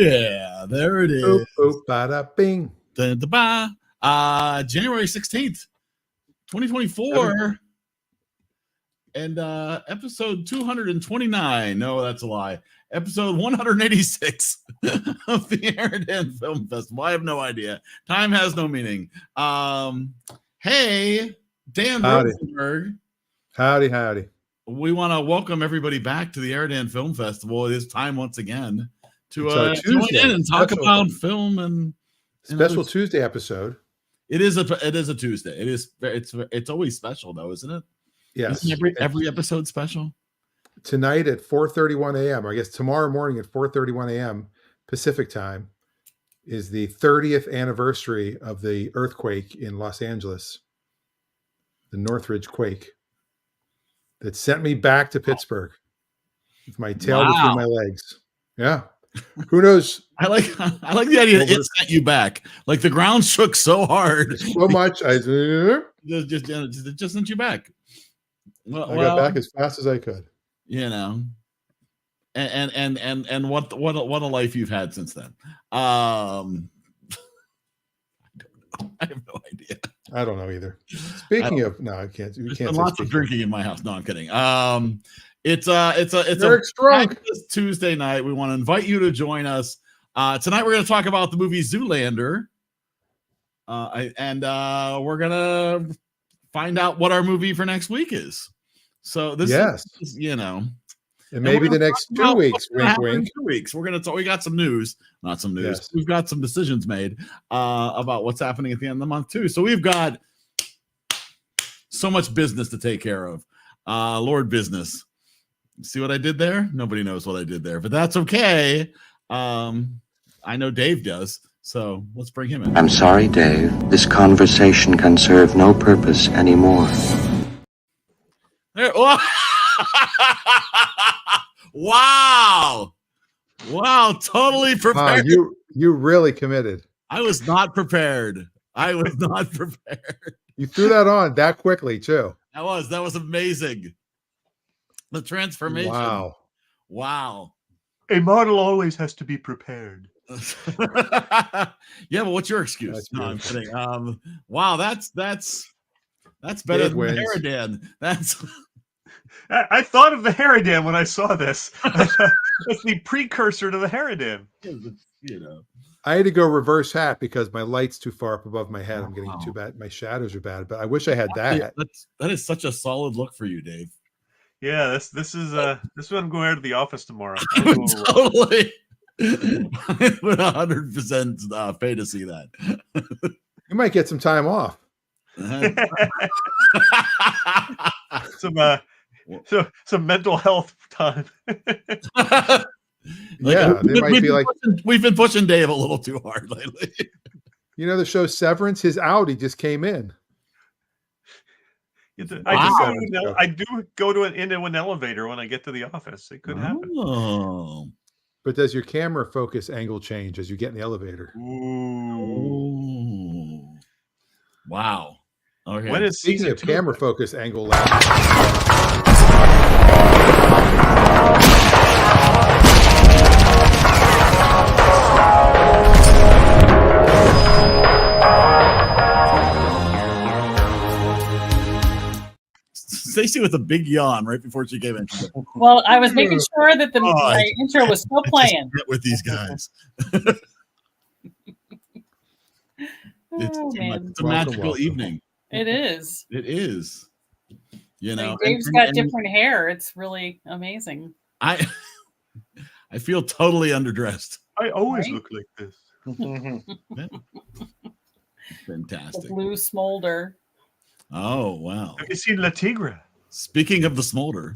yeah, there it is. Boop, boop, bada, bing. January 16th, 2024. And episode 229. No, that's a lie. Episode 186 of the EriDan Film Festival. I have no idea. Time has no meaning. Hey, Dan Rosenberg. Howdy. We want to welcome everybody back to the EriDan Film Festival. It is time once again to join in and talk about film and special Tuesday episode. It is a Tuesday. It's always special though, isn't it? Yes. Isn't every episode special? Tonight at 4:31 a.m., or I guess tomorrow morning at 4:31 a.m. Pacific time, is the 30th anniversary of the earthquake in Los Angeles, the Northridge quake, that sent me back to Pittsburgh with my tail between my legs. Yeah. Who knows? I like the idea that it sent you back. Like the ground shook so hard. So much. It just sent you back. I got back as fast as I could. You know. And what a life you've had since then. I have no idea. I don't know either. Speaking of, no, I can't. We can't. Lots of drinking in my house. No, I'm kidding. It's Eric's drunk. Tuesday night. We want to invite you to join us. Tonight we're going to talk about the movie Zoolander. We're going to find out what our movie for next week is. So this is, and maybe the next 2 weeks. Wink, wink. 2 weeks. We got some news. Not some news. Yes. We've got some decisions made about what's happening at the end of the month too. So we've got so much business to take care of. Lord business. See what I did there? Nobody knows what I did there, but that's okay. I know Dave does. So let's bring him in. I'm sorry, Dave. This conversation can serve no purpose anymore. There, wow. Totally prepared. You really committed. I was not prepared. You threw that on that quickly too. That was amazing. The transformation. Wow. A model always has to be prepared. Yeah, but what's your excuse? No, I'm kidding. Wow, that's better than the EriDan. I thought of the EriDan when I saw this. It's the precursor to the EriDan. I had to go reverse hat because my light's too far up above my head. I'm getting too bad. My shadows are bad, but I wish I had that. That is such a solid look for you, Dave. Yeah, this is what I'm going out to the office tomorrow. Totally. 100% pay to see that. You might get some time off. Some mental health time. We've been pushing Dave a little too hard lately. You know the show Severance? His Audi just came in. I do go into an elevator when I get to the office. It could happen. But does your camera focus angle change as you get in the elevator? Ooh. Wow. Okay. When is Speaking of camera focus angle Stacey with a big yawn right before she gave intro. Well, I was making sure that my intro was still playing. With these guys. It's a magical evening. It is. Dave's got different hair. It's really amazing. I feel totally underdressed. I always look like this. Fantastic. The blue smolder. Oh, wow. Have you seen La Tigre? Speaking of the smolder.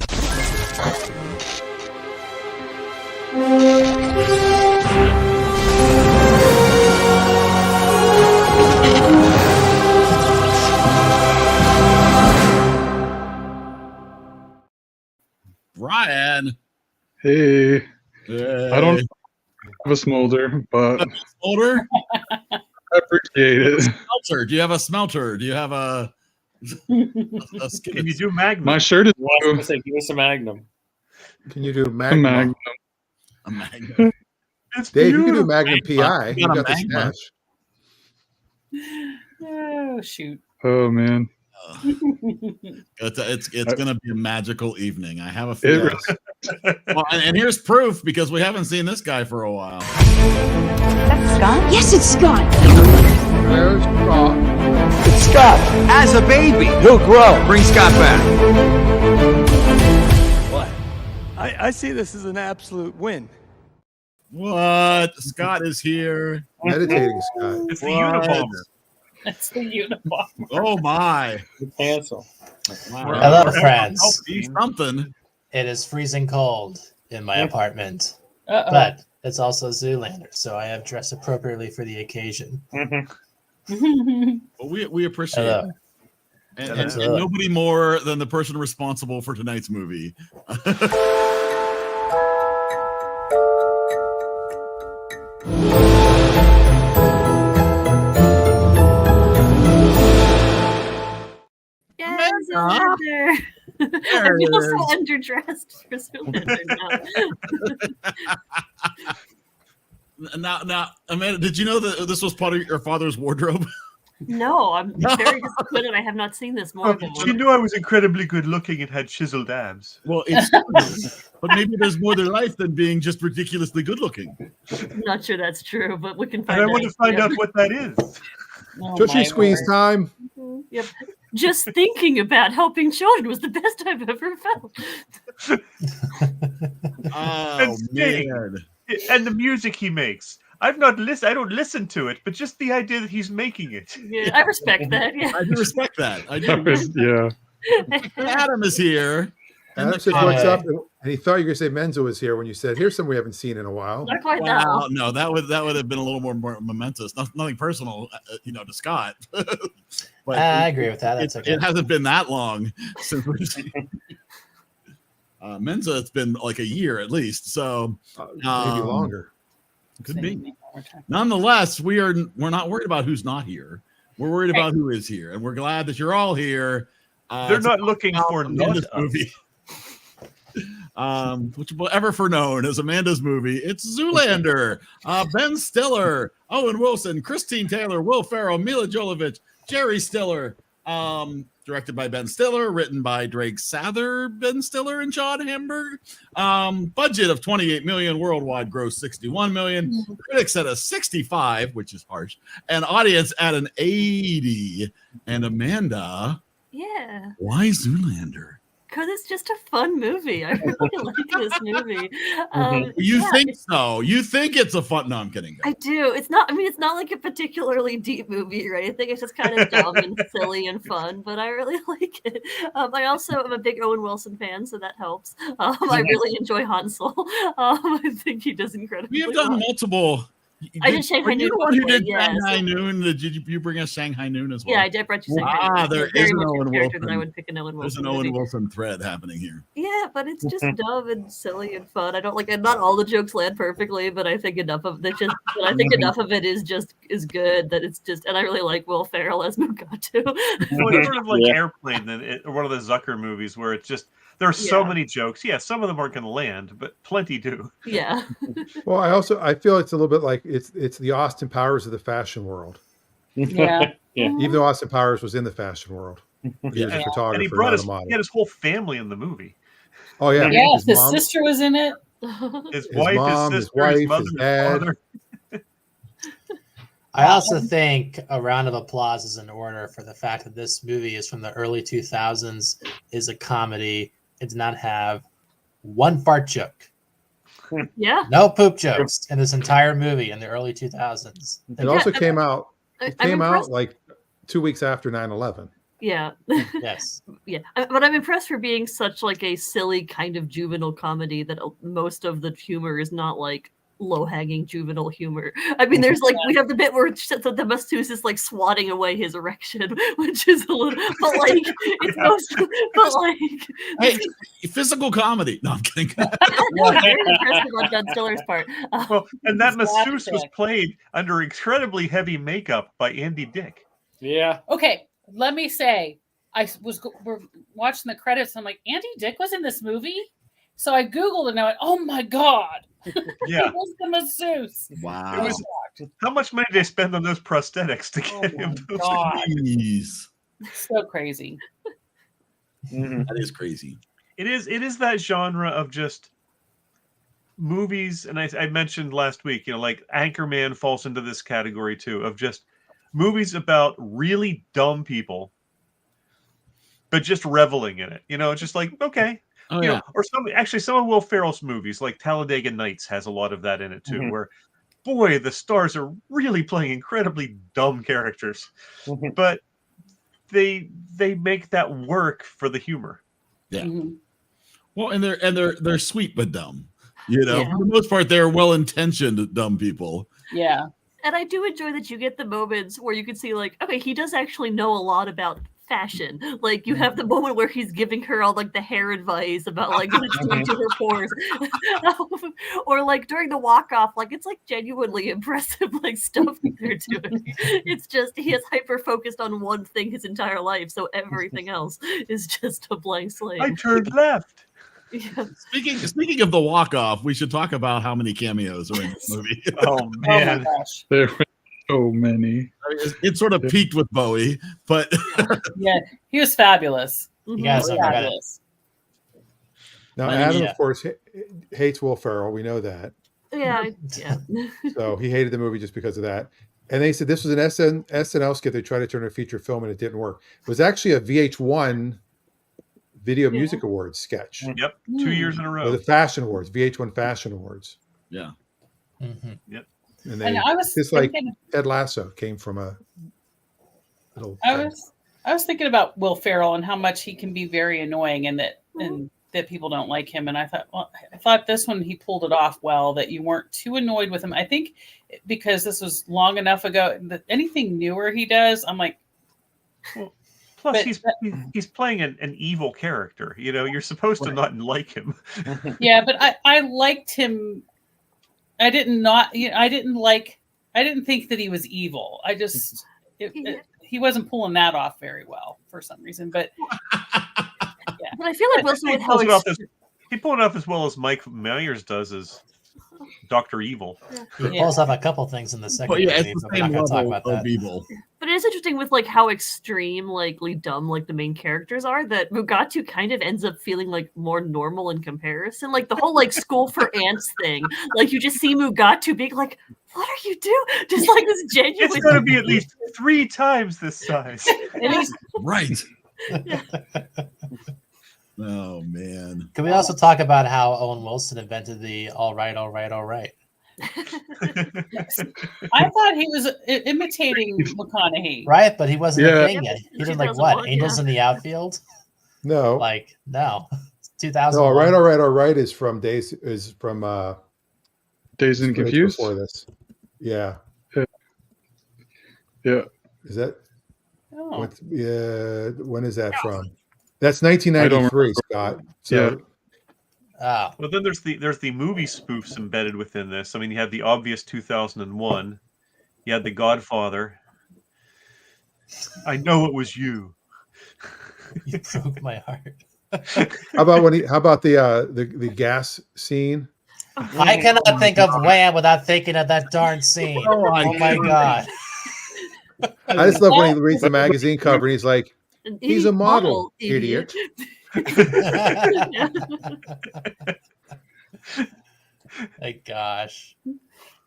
Brian. Hey. I don't have a smolder, but smolder? I appreciate it. Smelter. Do you have a smelter? Do you have a Can you do Magnum? My shirt is blue. Give us a Magnum. Can you do Magnum? A Magnum. It's Dave, you can do beautiful. Magnum PI. You got a got the Magma. stash. Oh shoot. Oh man. It's going to be a magical evening. I have a It feeling. Yes. Well, and here's proof because we haven't seen this guy for a while. That's Scott? Yes, it's Scott. There's Scott. It's Scott. As a baby, he'll grow. Bring Scott back. What? I see this as an absolute win. What? Scott is here. Meditating Scott. It's the What? Unabomber. That's the uniform. Oh my! Cancel. Wow. Hello, friends. He's something. It is freezing cold in my apartment, Uh-oh. but it's also Zoolander, so I have dressed appropriately for the occasion. Well, we appreciate Hello. it. And Absolutely. nobody more than the person responsible for tonight's movie. Yes, Zoolander. I There it feel is. so underdressed for Zoolander now. Now, Amanda, did you know that this was part of your father's wardrobe? No, I'm very disappointed. I have not seen this movie. She knew I was incredibly good looking and had chiseled abs. Well, it's but maybe there's more to life than being just ridiculously good looking. I'm not sure that's true, but we can And find I out. want to find Yep. out what that is. Oh, Tushy my squeeze word. time. Yep. Just thinking about helping children was the best I've ever felt. Oh And Sting. man! And the music he makes. I don't listen to it, but just the idea that he's making it. Yeah, I respect that. Yeah. I do respect that. I That do. was, yeah. Adam is here. Adam says, "What's up?" And he thought you were going to say Menzo was here when you said, "Here's some we haven't seen in a while." Not quite Wow, that. no, that would have been a little more momentous. Nothing personal, to Scott. But I agree with that. That's okay. It hasn't been that long since we've seen. Menza, it's been like a year at least, so Maybe Um, longer. could be. Nonetheless, we're not worried about who's not here. We're worried about who is here, and we're glad that you're all here. They're not looking for Amanda's not movie. Which will ever for known as Amanda's movie. It's Zoolander. Ben Stiller, Owen Wilson, Christine Taylor, Will Ferrell, Mila Jovovich, Jerry Stiller. Directed by Ben Stiller, written by Drake Sather, Ben Stiller, and John Hamburg. Budget of 28 million, worldwide gross 61 million. Critics at a 65, which is harsh, and audience at an 80. And Amanda, Yeah. why Zoolander? Because it's just a fun movie. I really like this movie. You yeah, think so? You think it's a fun? No, I'm kidding. I do. It's not. I mean, it's not like a particularly deep movie or anything. It's just kind of dumb and silly and fun. But I really like it. I also am a big Owen Wilson fan, so that helps. I really enjoy Hansel. I think he does incredibly. We have done well. multiple. I did Shanghai Were you Noon the one who before, did yes. Shanghai Noon? Did you bring us Shanghai Noon as well? Yeah, I did brought you Shanghai Noon. There It's very is an much Owen a character Wilson. that I would pick an Owen There's Wilson an Owen movie. Wilson thread happening here. Yeah, but it's just dumb and silly and fun. I don't like, and not all the jokes land perfectly, but I think enough of it just. But I think enough of it is good that it's just. And I really like Will Ferrell as Mugatu. Well, it's sort of like Airplane, one of the Zucker movies, where it's just there are so Yeah. many jokes. Yeah, some of them aren't going to land, but plenty do. Yeah. Well, I feel it's a little bit like it's the Austin Powers of the fashion world. Yeah. Even though Austin Powers was in the fashion world, he was a And he photographer, brought not a he model. had his whole family in the movie. Oh yeah, Yes, his mom- sister was in it. His His wife, mom, his his sister, his wife, mother, his his dad. father. I also think a round of applause is in order for the fact that this movie is from the early 2000s, is a comedy. It does not have one fart joke. Yeah. No poop jokes in this entire movie in the early 2000s. It also Yeah, came out. I'm It came out impressed. like 2 weeks after 9/11. Yeah. Yes. Yeah. But I'm impressed for being such like a silly kind of juvenile comedy that most of the humor is not like low-hanging juvenile humor. I mean, there's like we have the bit where the masseuse is like swatting away his erection, which is a little, but like it's most, but like Hey, physical comedy. No, I'm kidding. no, I'm very impressed on Ben Stiller's part. Well, and that It's masseuse was slapstick. played under incredibly heavy makeup by Andy Dick. Yeah. Okay, let me say, we're watching the credits. And I'm like, Andy Dick was in this movie, So I Googled it and I went, oh my God. Yeah. It was the masseuse. Wow. It was, how much money did they spend on those prosthetics to get him those? God. Jeez. So crazy. That is crazy. It is that genre of just movies, and I mentioned last week, like Anchorman falls into this category too, of just movies about really dumb people, but just reveling in it. It's just like, okay. Oh, yeah. Or some of Will Ferrell's movies, like Talladega Nights, has a lot of that in it too, where, boy, the stars are really playing incredibly dumb characters, but they make that work for the humor. Yeah. Well, and they're sweet but dumb. For the most part, they're well-intentioned dumb people. Yeah. And I do enjoy that you get the moments where you can see, like, okay, he does actually know a lot about fashion. Like, you have the moment where he's giving her all, like, the hair advice about, like, what it's doing to her pores. Or, like, during the walk-off, like, it's, like, genuinely impressive, like, stuff that they're doing. It's just, he has hyper-focused on one thing his entire life, so everything else is just a blank slate. I turned left. Yeah. Speaking of the walk-off, we should talk about how many cameos are in this movie. Oh, man. Oh my gosh. There were so many. It sort of peaked with Bowie, but Yeah, he was fabulous. You guys don't forget it. Fabulous. Now, I Adam, yeah. of course, hates Will Ferrell. We know that. Yeah. So he hated the movie just because of that. And they said this was an SNL skit they tried to turn into a feature film and it didn't work. It was actually a VH1 Video Music Awards sketch. Yep, 2 years in a Or row. the Fashion Awards, VH1 Fashion Awards. yeah. Yep. And And I was just like thinking, Ted Lasso came from a little. I was thinking about Will Ferrell and how much he can be very annoying, and that people don't like him. And I thought this one he pulled it off well. That you weren't too annoyed with him. I think because this was long enough ago. That anything newer he does, I'm like. Plus, But- he's playing an evil character. You're supposed to not like him. Yeah, but I liked him. I didn't think that he was evil. I just he wasn't pulling that off very well for some reason. But But I feel like Wilson with how He pulled it off as well as Mike Myers does as Dr. Evil. He pulls off a couple things in the second But yeah, movie, it's the but we're not same going to talk level about that. of evil. But it is interesting with like how extreme, likely dumb, like the main characters are. That Mugatu kind of ends up feeling like more normal in comparison. Like the whole like school for ants thing. Like you just see Mugatu being like, "What are you doing?" Just like this genuine. It's going to be at least 3 times this size. Right. Oh man. Can we also talk about how Owen Wilson invented the all right, all right, all right? I thought he was imitating McConaughey. Right, but he wasn't Yeah. a thing yet. He did like what? Angels in the Outfield? No. Like no. 2000. No, all right is from Dazed and Confused? Before this. Yeah. Yeah. Is that Oh. when is that from? That's 1993, Scott. So Well, then there's the movie spoofs embedded within this. I mean, you had the obvious 2001. You had The Godfather. I know it was you. You broke my heart. how about the gas scene? I cannot think of Wham without thinking of that darn scene. Oh my God. I just love when he reads the magazine cover and he's like, he's a model, idiot. My gosh.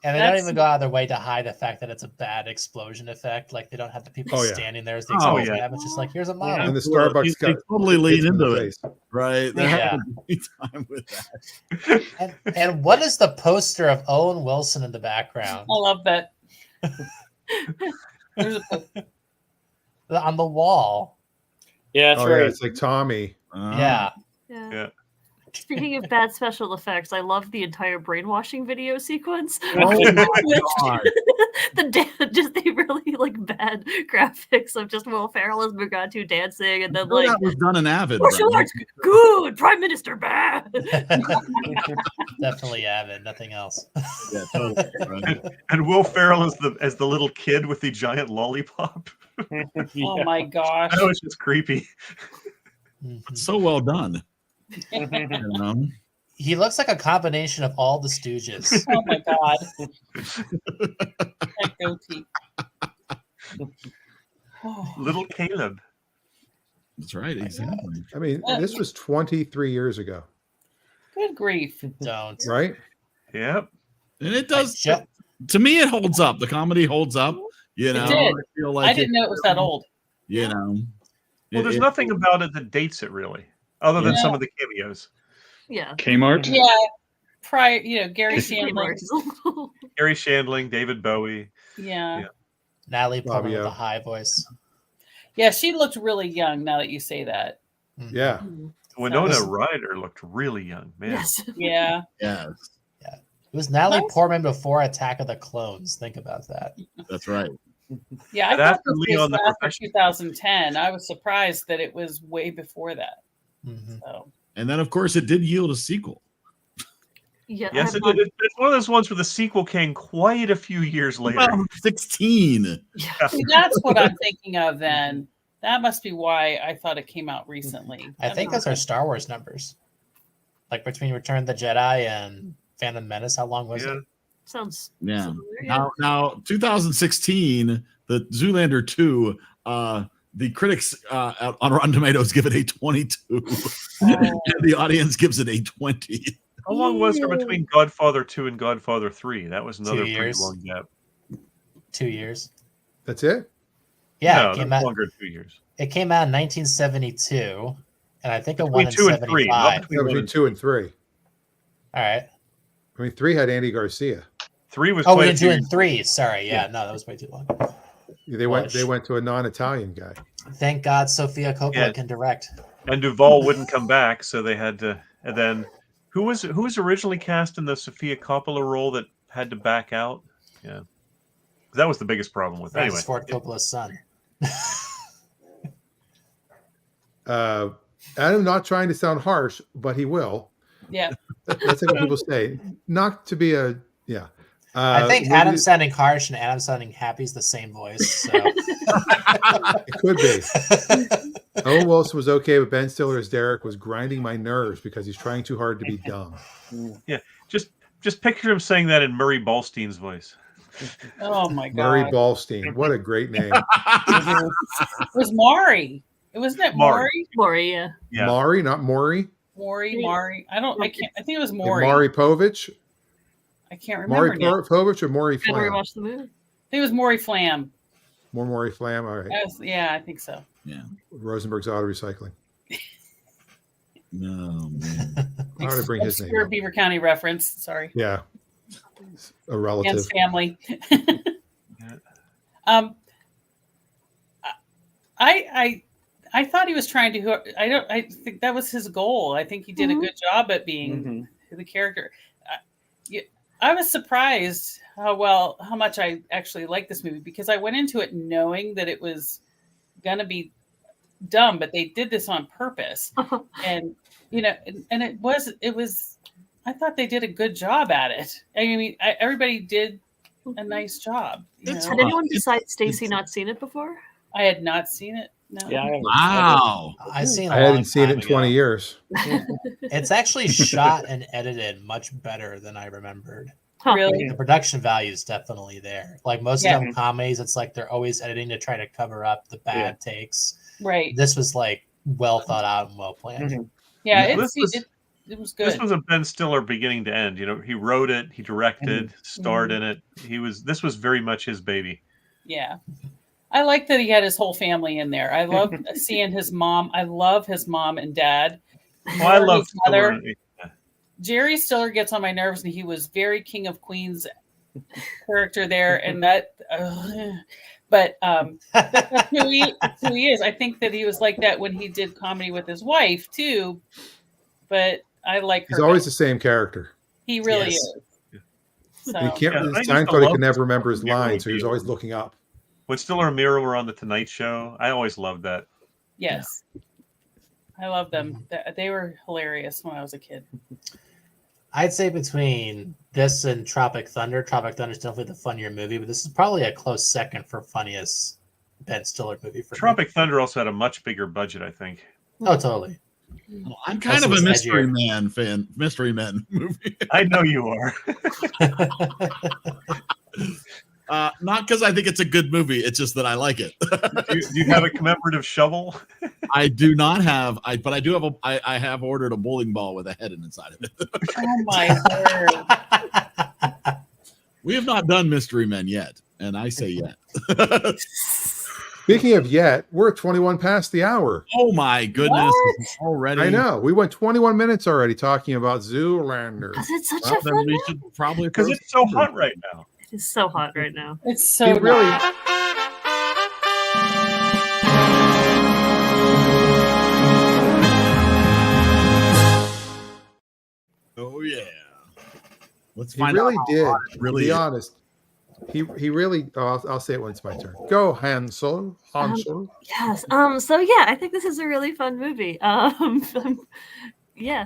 And they don't even go out of their way to hide the fact that it's a bad explosion effect. Like they don't have the people standing there as the explosion happens. It's just like, here's a model. And the Starbucks they guy totally lean hits him in into the it. face. Right. They're Yeah. having a great time with that. And what is the poster of Owen Wilson in the background? I love that. On the wall. Yeah, that's Oh right. yeah, it's like Tommy. Yeah. Yeah. Speaking of bad special effects, I love the entire brainwashing video sequence. Oh my God. Just the really like bad graphics of just Will Ferrell as Mugatu dancing, and then Well, like that was done in Avid. martial though. arts good, Prime Minister bad. Definitely Avid, nothing else. Yeah, totally. Right. And Will Ferrell as the little kid with the giant lollipop. Oh my gosh. I know it's just creepy. So well done. You know? He looks like a combination of all the Stooges. Oh my god. That goatee. Oh. Little Caleb. That's right. Exactly. I mean, this was 23 years ago, Good grief. Don't. right? Yep. And it does. To me, it holds up. The comedy holds up. You know, It did. I feel I didn't know it was that old. You know, Well, there's nothing about it that dates it really, other than some of the cameos. Yeah. Kmart. Yeah. Prior, Gary Shandling. Gary Shandling, David Bowie. Yeah. Natalie Portman with Fabio. a high voice. Yeah, she looked really young now that you say that. Yeah. Winona Ryder looked really young, man. Yes. Yeah. Yes. Yeah. It was Natalie Portman before Attack of the Clones. Think about that. That's right. Yeah, I And thought after this Leon was the after 2010. I was surprised that it was way before that. So. And then, of course, it did yield a sequel. Yeah. Yes, it did. It's one of those ones where the sequel came quite a few years later. Well, 16. See, that's what I'm thinking of then. That must be why I thought it came out recently. I think that's our Star Wars numbers. Like between Return of the Jedi and Phantom Menace, how long was it? Sounds Yeah. similar, yeah. Now, 2016, the Zoolander 2, the critics on Rotten Tomatoes give it a 22, and the audience gives it a 20. How long was there between Godfather 2 and Godfather 3? That was another 2 pretty years. long gap. 2 years. That's it? Yeah, No, it came that's out. longer than 2 years. It came out in 1972, and I think it won Between in 2 and 3. Not 75. between one Between and 2 and 3. All right. I mean, 3 had Andy Garcia. 3 was Oh, quite we a did few 2 and years. 3. Sorry. Yeah, no, that was way too long. They went to a non-Italian guy. Thank God Sofia Coppola Yeah. can direct. And Duvall wouldn't come back, so they had to. And then, who was originally cast in the Sofia Coppola role that had to back out? Yeah, that was the biggest problem with it. Anyway. Francis Ford Coppola's son. I'm not trying to sound harsh, but he will. Yeah. That's like what people say. Not to be a yeah. I think when Adam you- sounding harsh and Adam sounding happy is the same voice. So. It could be. Owen Wilson was okay, but Ben Stiller as Derek was grinding my nerves because he's trying too hard to be dumb. Yeah, just picture him saying that in Murray Ballstein's voice. Oh my God. Murray Ballstein. What a great name. It was Maury. Wasn't it Maury? Maury, yeah. Yeah. Maury, not Maury. Maury. I think it was And Maury. Maury Povich. I can't remember. Maury now. Povich or Maury Did we Flam? watch the movie? I think it was Maury Flam. More Maury Flam. All right. Yeah, I think so. Yeah. Rosenberg's Auto Recycling. No, man. I want to bring his name Obscure up. Beaver County reference. Sorry. Yeah. A relative. Dan's family. I thought he was trying to. I think that was his goal. I think he did a good job at being the character. I was surprised how much I actually liked this movie because I went into it knowing that it was gonna be dumb, but they did this on purpose, and and it was. I thought they did a good job at it. I mean, everybody did a nice job. Had anyone besides Stacy not seen it before? I had not seen it. No. Yeah. Wow. I seen. I hadn't seen it in 20 years. It's actually shot and edited much better than I remembered. Really? The production value is definitely there. Like most Yeah. of them comedies, it's like they're always editing to try to cover up the bad takes. Right. This was like well thought out and well planned. Yeah, No, it was good. This was a Ben Stiller beginning to end. He wrote it, he directed, starred in it. This was very much his baby. Yeah. I like that he had his whole family in there. I love seeing his mom. I love his mom and dad. Well, I love his mother. Stiller. Jerry Stiller gets on my nerves, and he was very King of Queens character there, and that. But that's who he is. I think that he was like that when he did comedy with his wife too. But I like. He's always the same character. He really is. So. He can't. I used to Seinfeld love could never remember his Miro lines, so he was Miro. always looking up. When Stiller and Miro were on the Tonight Show, I always loved that. Yes. I love them. They were hilarious when I was a kid. I'd say between this and Tropic Thunder is definitely the funnier movie, but this is probably a close second for funniest Ben Stiller movie for me. Tropic Thunder also had a much bigger budget, I think. Oh, totally. I'm kind of a Mystery Man fan. Mystery Men movie. I know you are. Not because I think it's a good movie. It's just that I like it. Do you have a commemorative shovel? I do not have. But I do have. I have ordered a bowling ball with a head inside of it. Oh my word! We have not done Mystery Men yet, and I say yet. Speaking of yet, we're 21 past the hour. Oh my goodness! Already, I know. We went 21 minutes already talking about Zoolander. Because it's such a fun we should probably because it's so hot right now. It is so hot right now. It's so He really. Oh yeah. Let's He find really out. did. Really, to be honest. He really. Oh, I'll say it when it's my turn. Go, Hansel. Hansel. Yes. So yeah, I think this is a really fun movie. Yeah.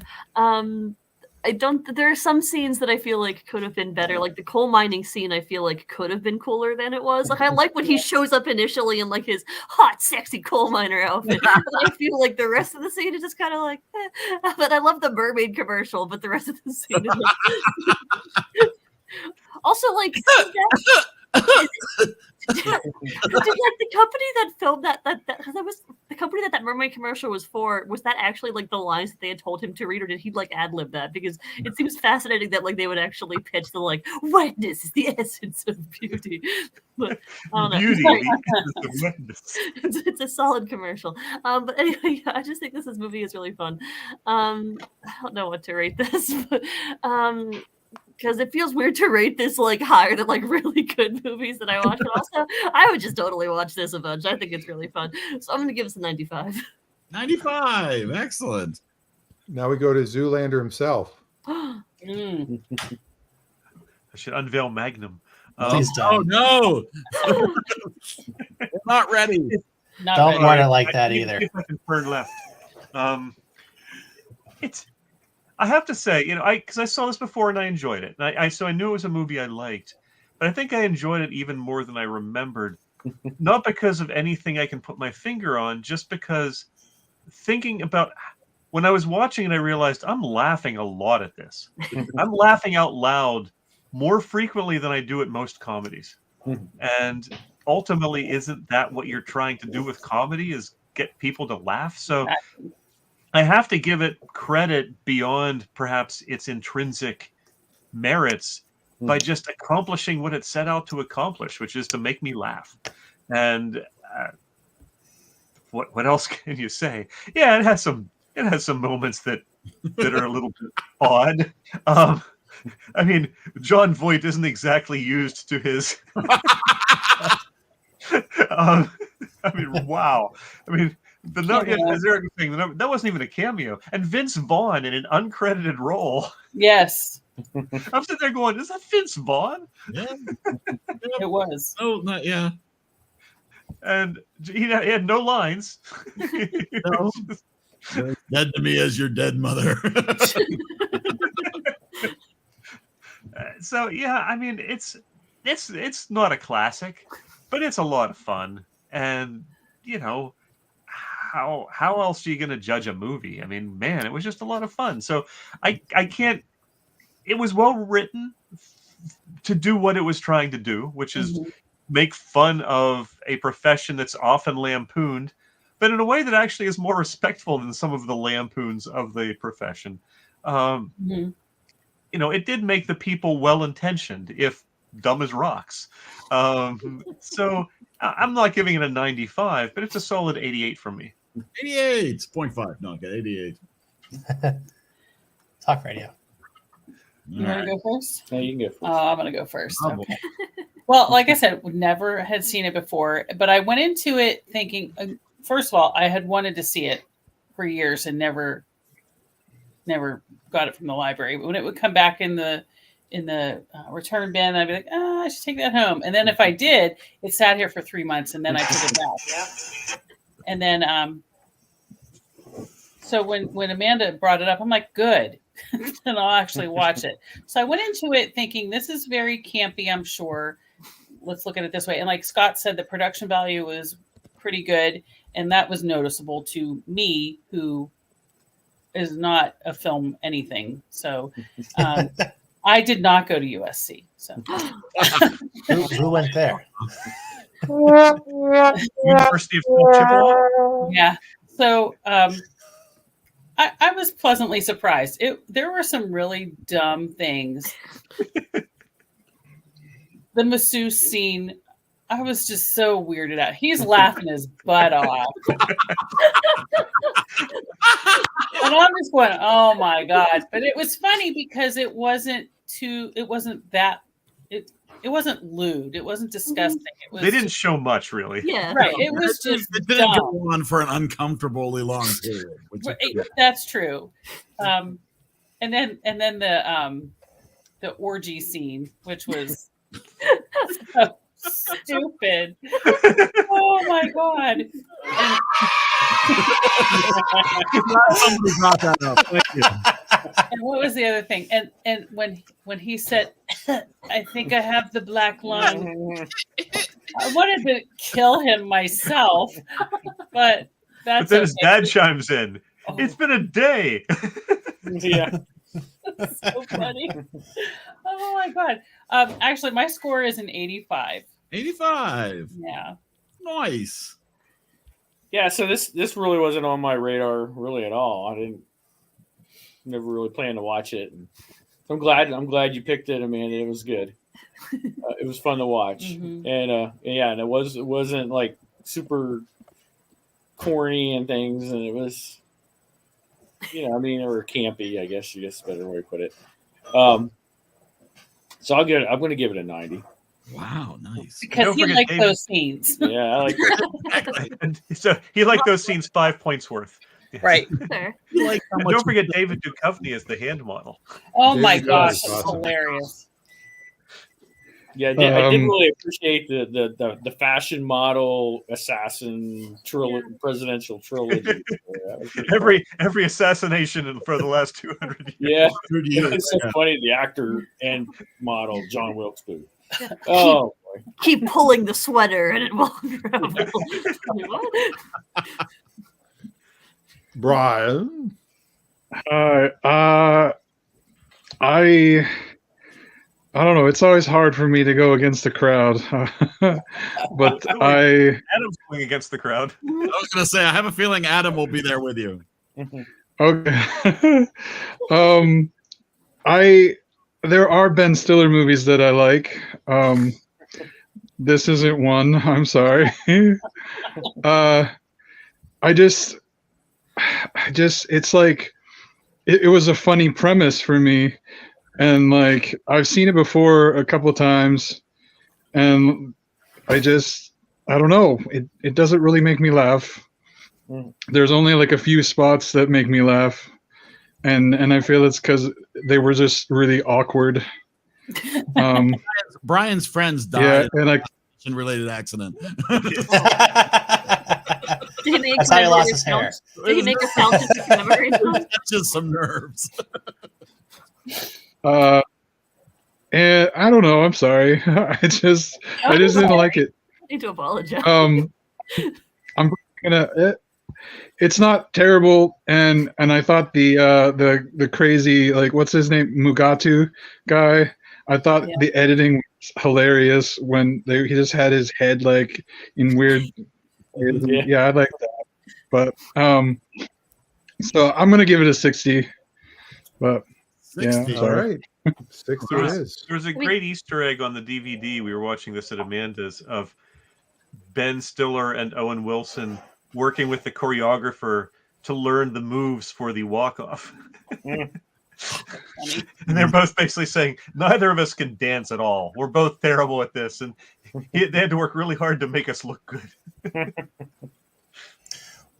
I don't. There are some scenes that I feel like could have been better. Like the coal mining scene, I feel like could have been cooler than it was. Like I like when he shows up initially in like his hot, sexy coal miner outfit. But I feel like the rest of the scene is just kind of like. But I love the mermaid commercial. But the rest of the scene is. Also, like. Did like the company that filmed that was the company that mermaid commercial was for, was that actually like the lines that they had told him to read, or did he like ad lib that? Because it seems fascinating that like they would actually pitch the like whiteness is the essence of beauty. But I don't know. Beauty. It's a solid commercial. But anyway, yeah, I just think this movie is really fun. I don't know what to rate this, but because it feels weird to rate this like higher than like really good movies that I watch. But also, I would just totally watch this a bunch. I think it's really fun. So I'm going to give this a 95. 95. Excellent. Now we go to Zoolander himself. I should unveil Magnum. Please don't. Oh, no. We're not ready. Don't want it like that either. If I can turn left. I have to say, because I saw this before and I enjoyed it. And so I knew it was a movie I liked, but I think I enjoyed it even more than I remembered. Not because of anything I can put my finger on, just because thinking about when I was watching it, I realized I'm laughing a lot at this. I'm laughing out loud more frequently than I do at most comedies. And ultimately, isn't that what you're trying to do with comedy, is get people to laugh? So I have to give it credit beyond perhaps its intrinsic merits by just accomplishing what it set out to accomplish, which is to make me laugh. And what else can you say? Yeah, it has some moments that are a little bit odd. I mean, John Voight isn't exactly used to his. I mean, wow. I mean. As Eric was saying, that wasn't even a cameo. And Vince Vaughn in an uncredited role. Yes. I'm sitting there going, is that Vince Vaughn? Yeah. It was. Oh, not yeah. And he had no lines. No. Dead to me as your dead mother. So yeah, I mean, it's not a classic, but it's a lot of fun. And how else are you going to judge a movie? I mean, man, it was just a lot of fun. So I can't. It was well written to do what it was trying to do, which is make fun of a profession that's often lampooned, but in a way that actually is more respectful than some of the lampoons of the profession. It did make the people well-intentioned, if dumb as rocks. So I'm not giving it a 95, but it's a solid 88 from me. 88.5. No, okay, 88. Talk radio. You want to go first? No, you can go first. I'm going to go first. Okay. Well, like I said, never had seen it before, but I went into it thinking, first of all, I had wanted to see it for years and never got it from the library. When it would come back in the return bin, I'd be like, I should take that home. And then if I did, it sat here for 3 months, and then I took it back. And then, so when Amanda brought it up, I'm like, good, and I'll actually watch it. So I went into it thinking this is very campy, I'm sure. Let's look at it this way. And like Scott said, the production value was pretty good, and that was noticeable to me, who is not a film anything. So I did not go to USC. So Who went there? University of Chippewa. Yeah. So I was pleasantly surprised. There were some really dumb things. The masseuse scene, I was just so weirded out. He's laughing his butt off. And I'm just going, oh my God. But it was funny because it wasn't lewd. It wasn't disgusting. It was They didn't show much, really. Yeah. right. It was just It didn't dumb. go on for an uncomfortably long period. That's true. And then the orgy scene, which was so stupid. Oh my God. Somebody brought that up. Thank you. And what was the other thing? And when he said, I think I have the black lung, I wanted to kill him myself, but that's But then his dad chimes in. Oh. It's been a day. Yeah. so funny. Oh my God. Actually, my score is an 85. 85. Yeah. Nice. Yeah, so this really wasn't on my radar really at all. I never really planned to watch it. And I'm glad you picked it, Amanda. It was good. It was fun to watch, Mhm. and it wasn't like super corny and things, and it was, or campy. I guess a better way to put it. So I'm going to give it a 90. Wow, nice. Because he liked those scenes. Yeah, I like that. So he liked those scenes 5 points worth. Right. Fair. Like And don't forget David Duchovny as the hand model. Oh Dude, my that gosh, was that's awesome. hilarious. Yeah, I did really appreciate the fashion model assassin presidential trilogy. That was pretty Every assassination for the last 200 years. Yeah, years, it's so yeah. funny. The actor and model John Wilkes Booth. Oh, boy. Keep pulling the sweater and it won't travel. What? Brian. I don't know. It's always hard for me to go against the crowd, but Adam's going against the crowd. I was going to say, I have a feeling Adam will be there with you. Okay. There are Ben Stiller movies that I like. This isn't one. I'm sorry. It's like it was a funny premise for me, and like I've seen it before a couple of times, and I don't know. It doesn't really make me laugh. There's only like a few spots that make me laugh, and I feel it's because they were just really awkward. Brian's friends died Yeah, and in a related accident. Did he make That's how he lost his hair. Did he make a fountain to commemorate them? That's just some nerves. And I don't know. I'm sorry. I just didn't like it. I need to apologize. I'm gonna. It's not terrible, and I thought the crazy, like, what's his name, Mugatu guy. I thought the editing was hilarious when he just had his head like in weird. Yeah, I like that. But so I'm gonna give it a 60. But 60. yeah, All sorry. right. 60 There it was, is. there was a great Easter egg on the DVD. We were watching this at Amanda's of Ben Stiller and Owen Wilson working with the choreographer to learn the moves for the walk-off. And they're both basically saying, neither of us can dance at all. We're both terrible at this. And they had to work really hard to make us look good.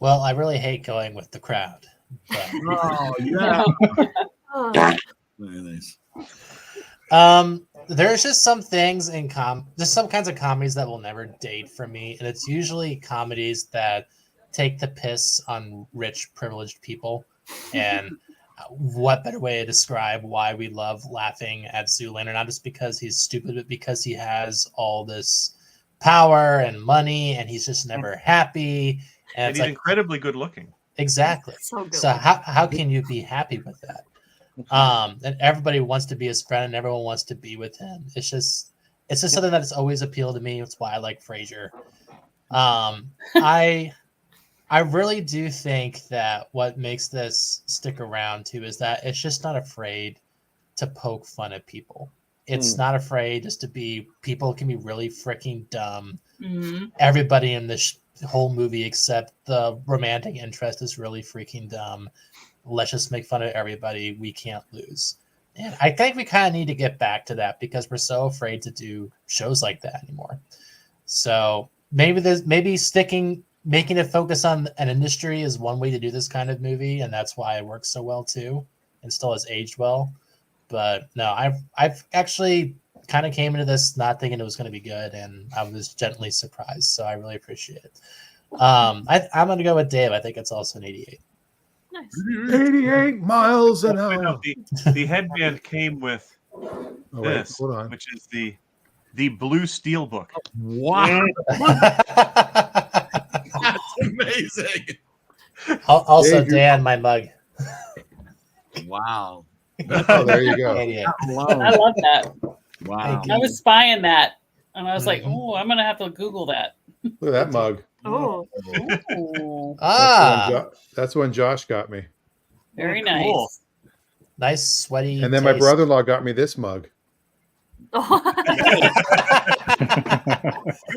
Well, I really hate going with the crowd. But, Oh, yeah. Oh. Very nice. there's just some things in there's some kinds of comedies that will never date for me, and it's usually comedies that take the piss on rich, privileged people. And what better way to describe why we love laughing at Zoolander? Not just because he's stupid, but because he has all this power and money, and he's just never happy. And it's he's like, incredibly good looking. Exactly. So good. So how can you be happy with that? And everybody wants to be his friend, and everyone wants to be with him. It's just something that's always appealed to me. That's why I like Frasier. I really do think that what makes this stick around too is that it's just not afraid to poke fun at people. It's not afraid just to be. People can be really freaking dumb. Mm-hmm. Everybody in this whole movie except the romantic interest is really freaking dumb. Let's just make fun of everybody. We can't lose. And I think we kind of need to get back to that because we're so afraid to do shows like that anymore. So maybe making it focus on an industry is one way to do this kind of movie, and that's why it works so well too, and still has aged well. But no, I've actually kind of came into this not thinking it was going to be good, and I was gently surprised. So I really appreciate it. I'm going to go with Dave. I think it's also an 88. Nice. 88 miles an hour. No, the headband came with this, hold on. which is the blue steelbook. Wow. That's amazing. Also, Dave, Dan, my mug. Wow. Oh, there you go. 88. I love that. Wow. I was spying that, and I was like, "Oh, I'm gonna have to Google that." Look at that mug. Oh, Ooh, That's when Josh got me. very nice. Cool. Nice sweaty. And then my taste. brother-in-law got me this mug. You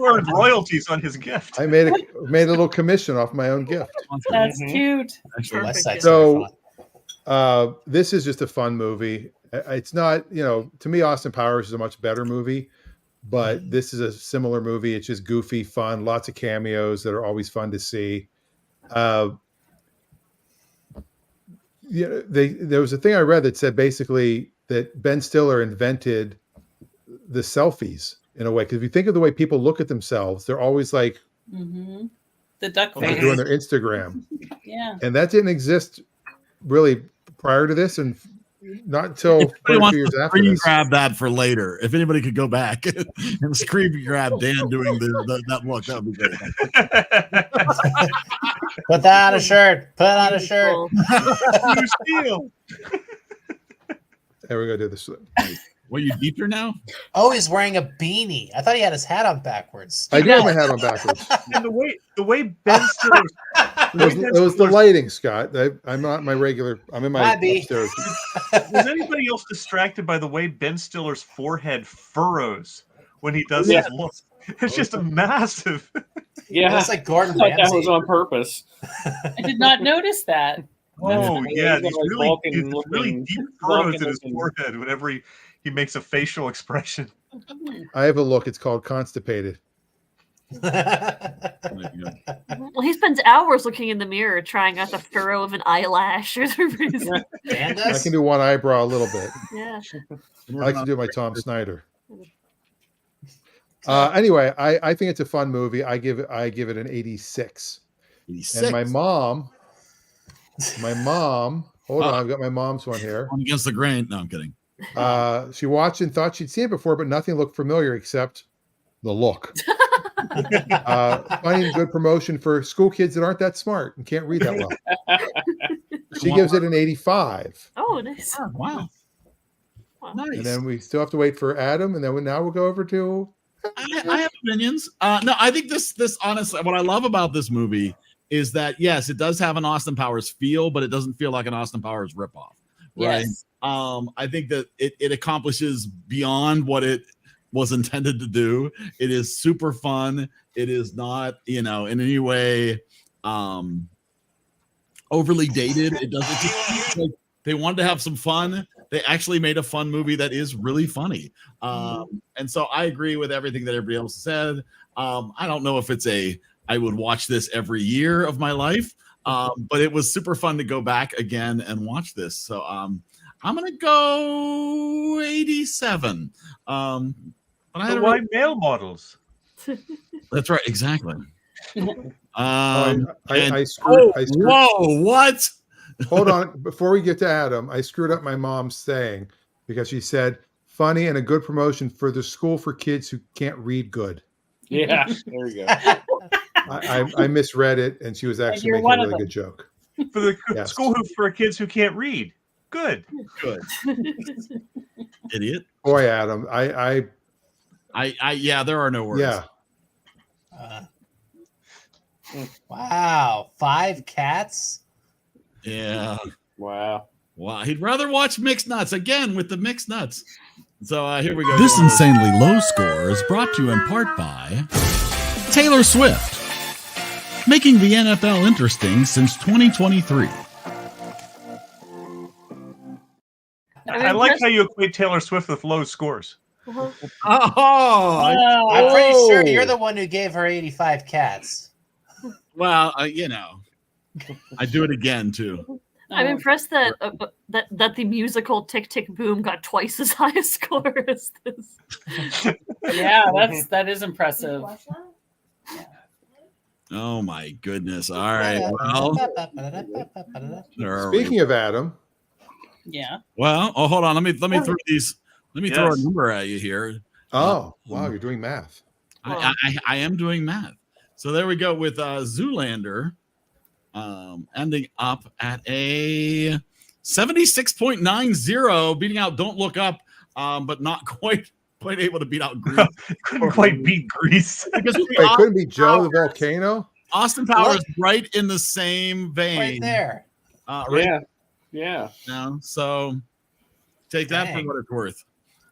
earned royalties on his gift. I made a little commission off my own gift. That's cute. West Side So, Story this is just a fun movie. It's not, to me, Austin Powers is a much better movie, but this is a similar movie. It's just goofy, fun, lots of cameos that are always fun to see. There was a thing I read that said basically that Ben Stiller invented the selfies in a way. Because if you think of the way people look at themselves, they're always like the duck they're face. doing their Instagram. Yeah. And that didn't exist really prior to this, and not until If quite anybody a wants few years to after screen this. grab that for later, if anybody could go back and screen grab Dan doing that look, that would be great. Put that on a shirt. Put on a shirt. Blue steel. There we go. Do this. Well, you deeper now? Oh, he's wearing a beanie. I thought he had his hat on backwards. I do have my hat on backwards. And the way Ben Stiller, It was the lighting, Scott. I'm not my regular. I'm in my upstairs. Was anybody else distracted by the way Ben Stiller's forehead furrows when he does his look? It's just a massive. Yeah, That's like Gordon I thought that Ramsay. was on purpose. I did not notice that. Oh yeah, these Vulcan really looking- deep furrows in his looking. forehead whenever he makes a facial expression. I have a look. It's called Constipated. well, he spends hours looking in the mirror trying out the furrow of an eyelash or some reason. Dan I does? can do one eyebrow a little bit. Yeah. I like to do my Tom Snyder. Anyway, I think it's a fun movie. I give it an 86. 86. And my mom, hold on, I've got my mom's one here. On against the grain. No, I'm kidding. She watched and thought she'd seen it before, but nothing looked familiar except the look. Finding good promotion for school kids that aren't that smart and can't read that well. She gives it an 85. Oh, nice. Oh, wow. Nice. And then we still have to wait for Adam, and then now we'll go over to. I have opinions. No, I think this honestly, what I love about this movie is that yes, it does have an Austin Powers feel, but it doesn't feel like an Austin Powers ripoff. Right. Yes. I think that it accomplishes beyond what it was intended to do. It is super fun. It is not, in any way overly dated. It doesn't like they wanted to have some fun. They actually made a fun movie that is really funny. And so I agree with everything that everybody else said. I don't know if I would watch this every year of my life, but it was super fun to go back again and watch this. So I'm going to go 87. But I had Why male models? That's right. Exactly. I screwed. Whoa, what? Hold on. Before we get to Adam, I screwed up my mom's saying because she said funny and a good promotion for the school for kids who can't read good. Yeah, there you go. I misread it, and she was actually making a really good joke. for the Yes. school for kids who can't read. Good. Idiot. Boy, Adam, Yeah, there are no words. yeah. Wow, 5 cats. Yeah. Wow. Wow. He'd rather watch Mixed Nuts again with the Mixed Nuts. So here we go. This insanely low score is brought to you in part by Taylor Swift, making the NFL interesting since 2023. I like how you equate Taylor Swift with low scores. Oh, I'm pretty sure you're the one who gave her 85 cats. well, you know, I do it again too. I'm impressed that that the musical Tick Tick Boom got twice as high a score as this. Yeah, that is impressive. Oh my goodness! All right. Well, Speaking of Adam, yeah. Well, hold on. Let me throw these. Let me throw a Yes. number at you here. wow, you're doing math. I am doing math. So there we go with Zoolander, ending up at a 76.90, beating out Don't Look Up, but not quite able to beat out Grease. Couldn't quite beat Grease. Because Wait, couldn't be Joe the Volcano? Austin Powers right in the same vein. Right there. Right Yeah. now. So take that for Dang. what it's worth.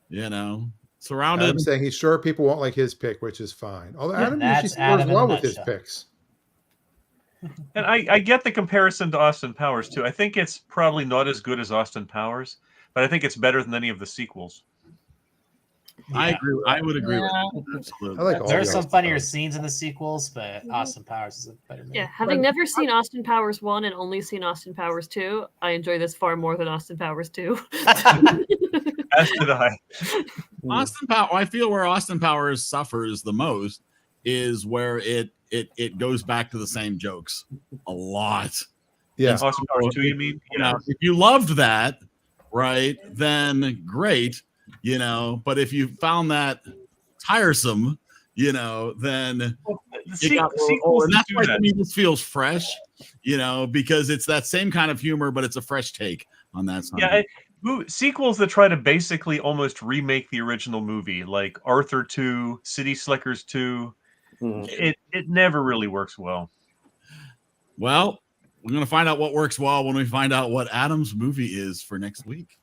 You know, surrounded. Adam's saying he's sure people won't like his pick, which is fine. Although Adam usually That's scores Adam in well a with his nutshell. picks. And I get the comparison to Austin Powers too. I think it's probably not as good as Austin Powers, but I think it's better than any of the sequels. I agree. I would agree with Yeah. that. Absolutely. I like all There's the some Austin funnier Powers. scenes in the sequels, but Austin Powers is a better movie. Yeah, having never seen Austin Powers 1 and only seen Austin Powers 2, I enjoy this far more than Austin Powers 2. As did I. Austin Power. I feel where Austin Powers suffers the most is where it goes back to the same jokes a lot. Yeah. Austin Powers 2, you mean? Now, if you loved that, right, then great, you know. But if you found that tiresome, you know, then The it got sequels old. And that's do why that. to me this feels fresh, you know, because it's that same kind of humor, but it's a fresh take on that. Yeah, sequels that try to basically almost remake the original movie, like Arthur 2, City Slickers 2, it never really works well. Well, we're going to find out what works well when we find out what Adam's movie is for next week.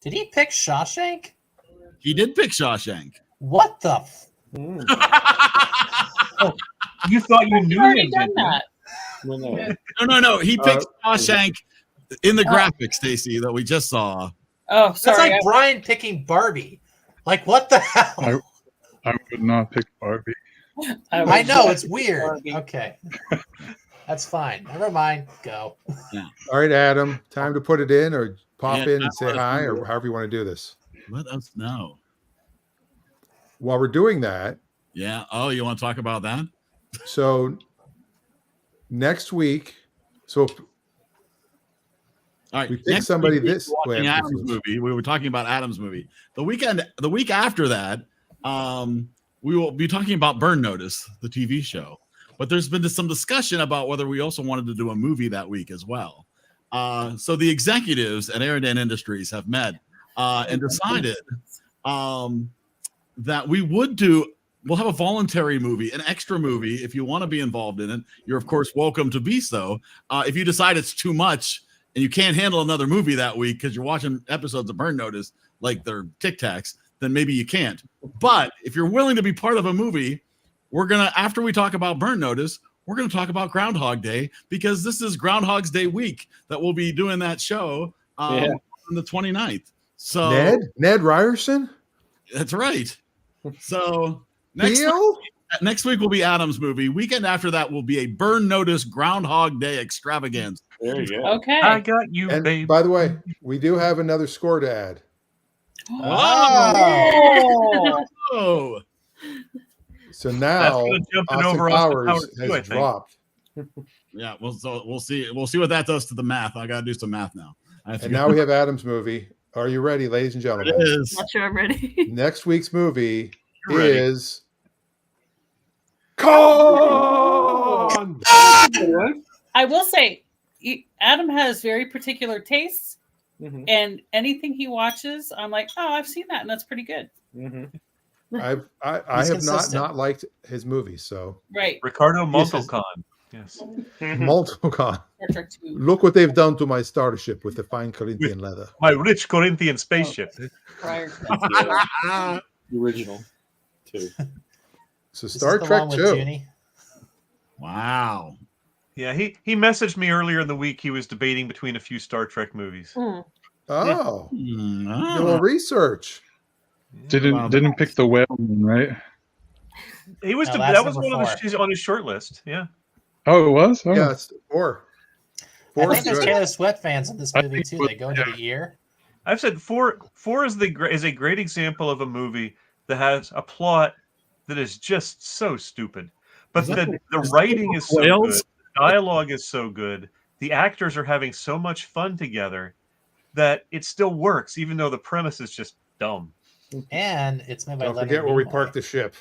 Did he pick Shawshank? He did pick Shawshank. What the? You thought you knew already him, done didn't you? that. No. He picked Shawshank in the graphic, Stacy, that we just saw. Oh, That's sorry. like Brian picking Barbie. Like, what the hell? I would not pick Barbie. I know, it's weird. Barbie. Okay. That's fine. Never mind. Go. All right, Adam, time to put it in or pop Yeah, in and say hi or however you want to do this. Let us know. While we're doing that, Yeah. Oh, you want to talk about that? so next week, so All right. we picked next somebody week, we're this watching way. Adam's movie. We were talking about Adam's movie. The week after that, we will be talking about Burn Notice, the TV show. But there's been some discussion about whether we also wanted to do a movie that week as well. So the executives at EriDan Industries have met and decided that we'll have a voluntary movie, an extra movie. If you want to be involved in it, you're of course welcome to be so. If you decide it's too much and you can't handle another movie that week because you're watching episodes of Burn Notice like they're Tic Tacs, then maybe you can't. But if you're willing to be part of a movie, after we talk about Burn Notice, we're gonna talk about Groundhog Day, because this is Groundhog's Day week that we'll be doing that show on the 29th. So Ned Ryerson? That's right. So Neil? next week will be Adam's movie. Weekend after that will be a Burn Notice Groundhog Day extravaganza. There you go. Okay. I got you, And babe. by the way, we do have another score to add. Oh. Oh. So now gonna jump in Austin over Austin Powers Powers too, I has think. dropped. Yeah, we'll see. We'll see what that does to the math. I gotta do some math now. And now we have Adam's movie. Are you ready, ladies and It gentlemen? is. Not sure I'm ready. Next week's movie is Con. I will say, Adam has very particular tastes, and anything he watches, I'm like, oh, I've seen that, and that's pretty good. I have not liked his movies, so right. Ricardo Montalcon. Yes. Montalcon. Look what they've done to my starship with the fine Corinthian leather. My rich Corinthian spaceship. The original, too. So Star Trek 2. Wow. Yeah, he messaged me earlier in the week. He was debating between a few Star Trek movies. Oh, a little research. Didn't pick the whale one, right? He was No, that was that's one number of his on his short list. Yeah. Oh, it was. Oh. Yeah, it's 4. I think there's Taylor Swift fans in this movie too. They go into the ear. I've said 4 is a great example of a movie that has a plot that is just so stupid, but the writing is so good, the dialogue is so good, the actors are having so much fun together that it still works, even though the premise is just dumb. And it's made by Don't forget where we parked the ship.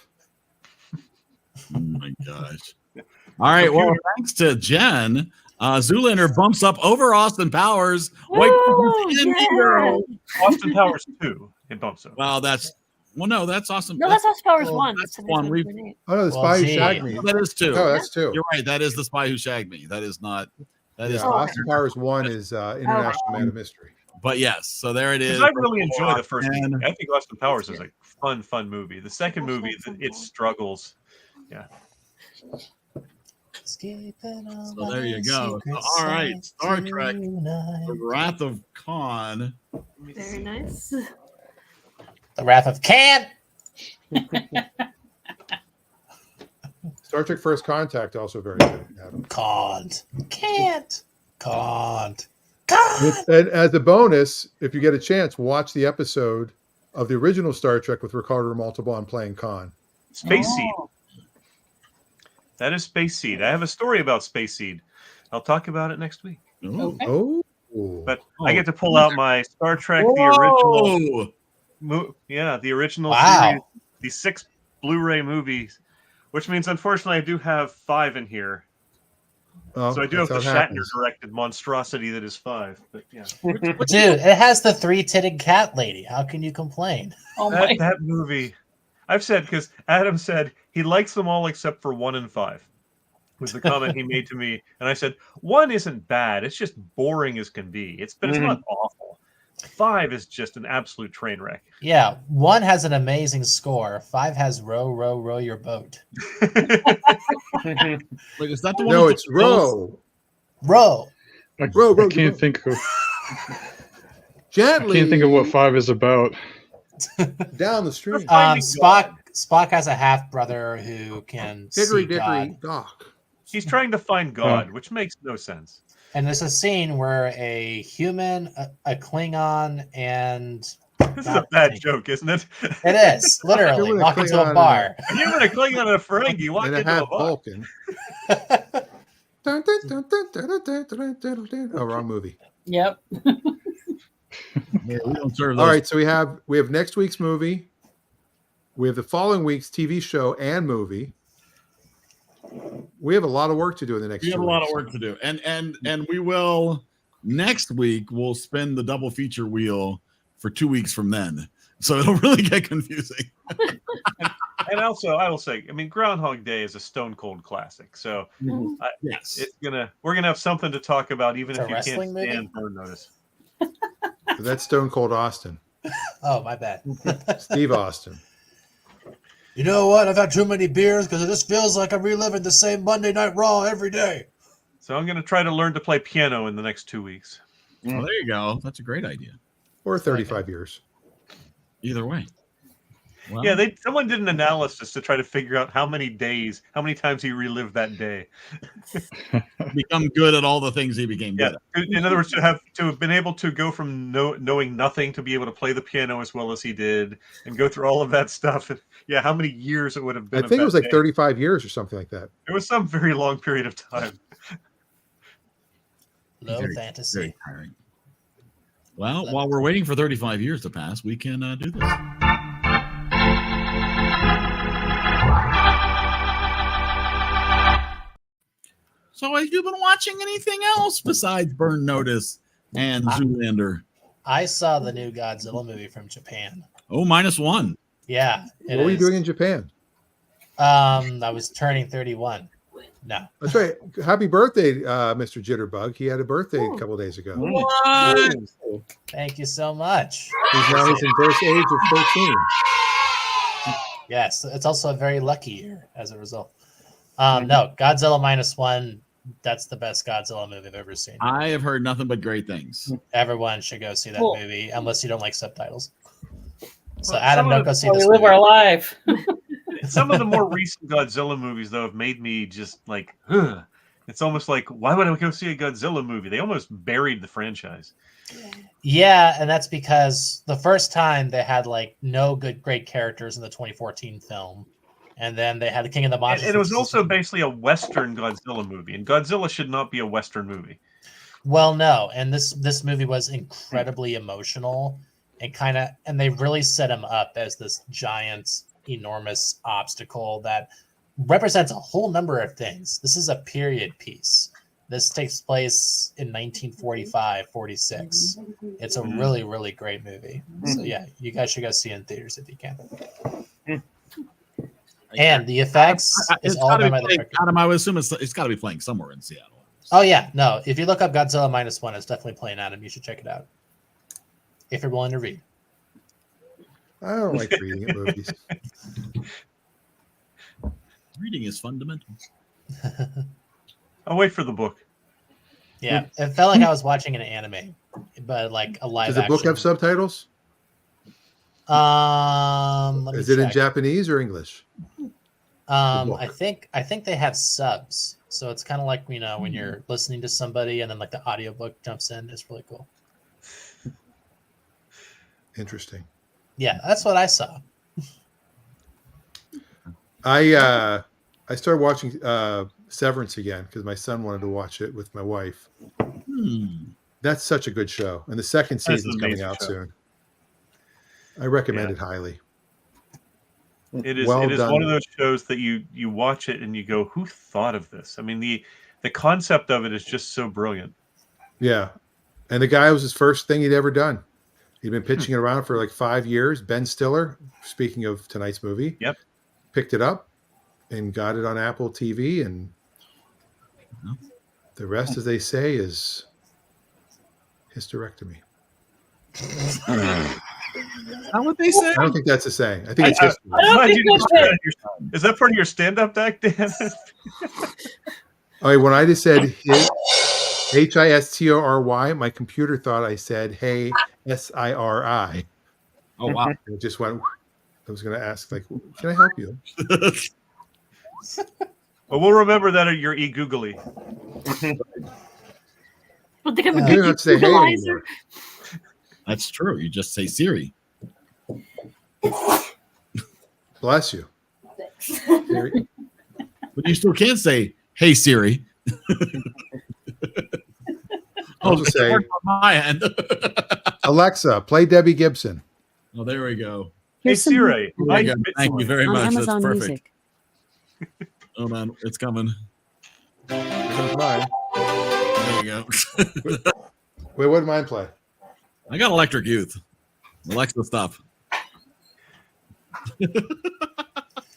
Oh my gosh. All right. Well, thanks to Jen, Zoolander bumps up over Austin Powers. Austin Powers 2. It bumps up. Well, that's awesome. No, that's Austin Powers 1. That's one. Oh no, the Spy Who Shagged Me. That is 2. Oh, that's 2. You're right. That is the Spy Who Shagged Me. That is not. That is Austin Powers 1 is International Man of Mystery. But yes, so there it is. I really enjoy the first movie. I think Austin Powers is a fun movie. The second movie, it struggles. Yeah. So there you go. So, all right, Star Trek: The Wrath of Khan. Very nice. The Wrath of Khan. Star Trek: First Contact also very good. Adam. Can't. And as a bonus, if you get a chance, watch the episode of the original Star Trek with Ricardo Montalban playing Khan. Space Seed. That is Space Seed. I have a story about Space Seed. I'll talk about it next week. Okay. Oh. But I get to pull out my Star Trek, the original. The original series, the 6 Blu-ray movies, which means, unfortunately, I do have 5 in here. Oh, so I do have the Shatner-directed monstrosity that is 5. But yeah, Dude, it has the 3-titted cat lady. How can you complain? Oh that movie. I've said, because Adam said he likes them all except for 1 and 5. Was the comment he made to me, and I said 1 isn't bad. It's just boring as can be. It's not awful. 5 is just an absolute train wreck. Yeah, 1 has an amazing score. 5 has row, row, row your boat. Wait, is that the one? No, it's row. Row. I can't think of. Gently. I can't think of what 5 is about. Down the stream. Spock has a half brother who can see God. Doc. He's trying to find God, which makes no sense. And there's a scene where a human, a Klingon, and this is a bad joke, isn't it? It is literally walk into a bar. A human, a Klingon, and a Ferengi walk into a bar. Vulcan. Oh, wrong movie. Yep. We don't serve those. All right, so we have next week's movie. We have the following week's TV show and movie. We have a lot of work to do in the next. We have a lot of work to do, and we will next week. We'll spin the double feature wheel for 2 weeks from then, so it'll really get confusing. And also, I will say, I mean, Groundhog Day is a stone cold classic. So yes, we're gonna have something to talk about, even It's if a you can't wrestling movie? stand Burn Notice. So that's Stone Cold Austin. Oh, my bad. Steve Austin. You know what? I've had too many beers because it just feels like I'm reliving the same Monday Night Raw every day. So I'm gonna try to learn to play piano in the next 2 weeks. Well, there you go. That's a great idea. Or 35 years. Either way. Well, Yeah, someone did an analysis to try to figure out how many times he relived that day. become good at all the things he became good at. In other words, to have been able to go from knowing nothing to be able to play the piano as well as he did, and go through all of that stuff. Yeah, how many years it would have been? I think it was like 35 years or something like that. It was some very long period of time. Low fantasy. Very tiring. Well, while we're waiting for 35 years to pass, we can do this. So have you been watching anything else besides Burn Notice and Zoolander? I saw the new Godzilla movie from Japan. Oh, -1. Yeah. What were you doing in Japan? I was turning 31. No. That's right. Happy birthday, Mr. Jitterbug. He had a birthday a couple days ago. What? Thank you so much. He's now his inverse age of 13. Yes, it's also a very lucky year as a result. No, Godzilla -1. That's the best Godzilla movie I've ever seen. I have heard nothing but great things. Everyone should go see that movie, unless you don't like subtitles. So Well, Adam, some of don't go the- see We this live movie. our life. Some of the more recent Godzilla movies, though, have made me just like, ugh. It's almost like, why would I go see a Godzilla movie? They almost buried the franchise. Yeah, and that's because the first time they had like no great characters in the 2014 film, and then they had the King of the Monsters. And it was also basically a Western Godzilla movie, and Godzilla should not be a Western movie. Well, no, and this movie was incredibly emotional and they really set him up as this giant, enormous obstacle that represents a whole number of things. This is a period piece. This takes place in 1945, 46. It's a really, really great movie. So yeah, you guys should go see it in theaters if you can. And the effects is all done by the director. Adam, I would assume it's got to be playing somewhere in Seattle. Oh yeah, no. If you look up Godzilla -1, it's definitely playing Adam. You should check it out. If you're willing to read. I don't like reading at movies. Reading is fundamental. I'll wait for the book. Yeah, it felt like I was watching an anime, but like a live Does the action. book have subtitles? Let me Is it in check. Japanese or English? I think they have subs, so it's kind of like when you're listening to somebody and then like the audiobook jumps in. It's really cool. Interesting. Yeah, that's what I saw. I started watching Severance again because my son wanted to watch it with my wife. That's such a good show, and the second That's an season's coming amazing out show. soon. I recommend it highly. It is. Well it is done. one of those shows that you watch it and you go, "Who thought of this?" I mean, the concept of it is just so brilliant. Yeah, and the guy was his first thing he'd ever done. He'd been pitching it around for like 5 years. Ben Stiller, speaking of tonight's movie, picked it up and got it on Apple TV, and the rest, as they say, is hysterectomy. Is that what they say? I don't think that's a saying. I think it's history. Is that part of your stand-up act, Dan? All right, when I just said HISTORY, my computer thought I said, hey, SIRI. Oh, wow. It just went, I was going to ask, like, can I help you? Well, we'll remember that at your e-googly. But they have a You good don't have to say hey Googleizer. anymore. That's true. You just say Siri. Bless you. Siri. But you still can't say, hey, Siri. I'll just say, on my end. Alexa, play Debbie Gibson. Oh, there we go. Hey, Siri. There you go. Thank you very on much. Amazon That's perfect. Music. Hold on. It's coming. Here comes mine. There you go. Wait, what did mine play? I got Electric Youth. Alexa, stop.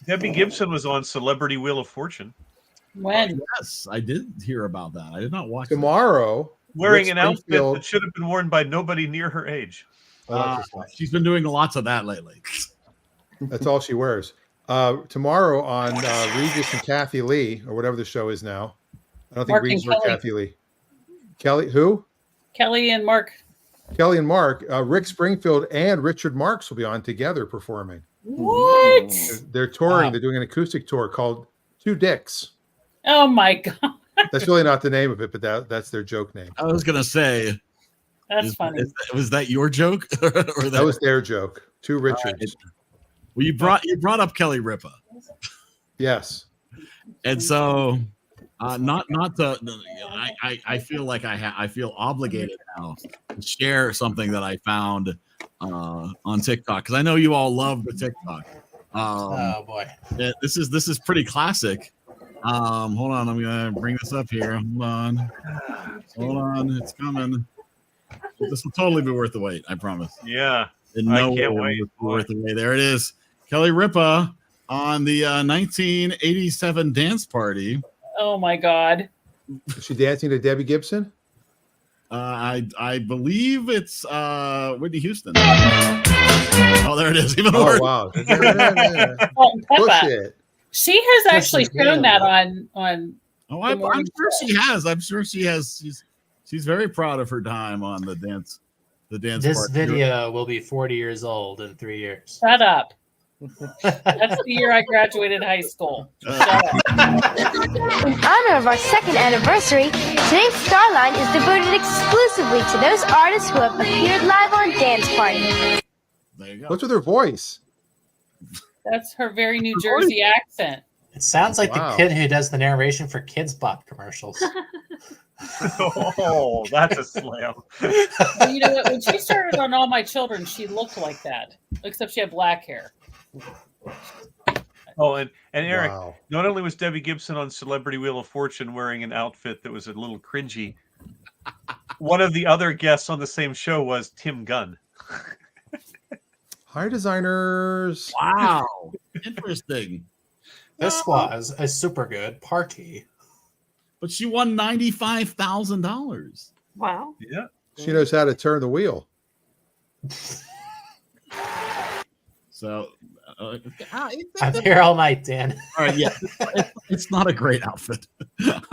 Debbie Gibson was on Celebrity Wheel of Fortune. When? Yes, I did hear about that. I did not watch Tomorrow. Wearing Rick an outfit Springfield- that should have been worn by nobody near her age. She's been doing lots of that lately. That's all she wears. Tomorrow on Regis and Kathy Lee, or whatever the show is now. I don't think Mark and Regis or Kelly. Kathy Lee. Kelly, who? Kelly and Mark. Kelly and Mark. Rick Springfield and Richard Marx will be on together performing. What? They're touring. Wow. They're doing an acoustic tour called Two Dicks. Oh my god, That's really not the name of it, but that's their joke name. I was gonna say, that's funny. was that your joke, or That was their joke. Two Richards. Well, you brought up Kelly Ripa, Yes. and so not to. I feel like I feel obligated now to share something that I found on TikTok, because I know you all love the TikTok. Oh boy. This is pretty classic. Hold on. I'm gonna bring this up here. Hold on. It's coming. This will totally be worth the wait. I promise. Yeah. I can't wait. Worth the wait. There it is. Kelly Ripa on the 1987 dance party. Oh my God. Is she dancing to Debbie Gibson? I believe it's Whitney Houston. Oh, there it is. Even worse. Wow. Push it. She has actually shown that on. Oh, I'm sure she has. I'm sure she has. She's very proud of her time on the dance. This part. video will be 40 years old in 3 years. Shut up. That's the year I graduated high school. In honor of our second anniversary, today's Starline is devoted exclusively to those artists who have appeared live on Dance Party. There you go. What's with her voice? That's her very New Jersey accent. It sounds like the kid who does the narration for Kids Bop commercials. Oh, that's a slam. Well, you know what? When she started on All My Children, she looked like that, except she had black hair. Oh, and Eric, not only was Debbie Gibson on Celebrity Wheel of Fortune wearing an outfit that was a little cringy, one of the other guests on the same show was Tim Gunn. Hi, designers. Wow. Interesting. This was a super good party. But she won $95,000. Wow. Yeah. She knows how to turn the wheel. So I'm here all night, Dan. All right, yeah. It's not a great outfit.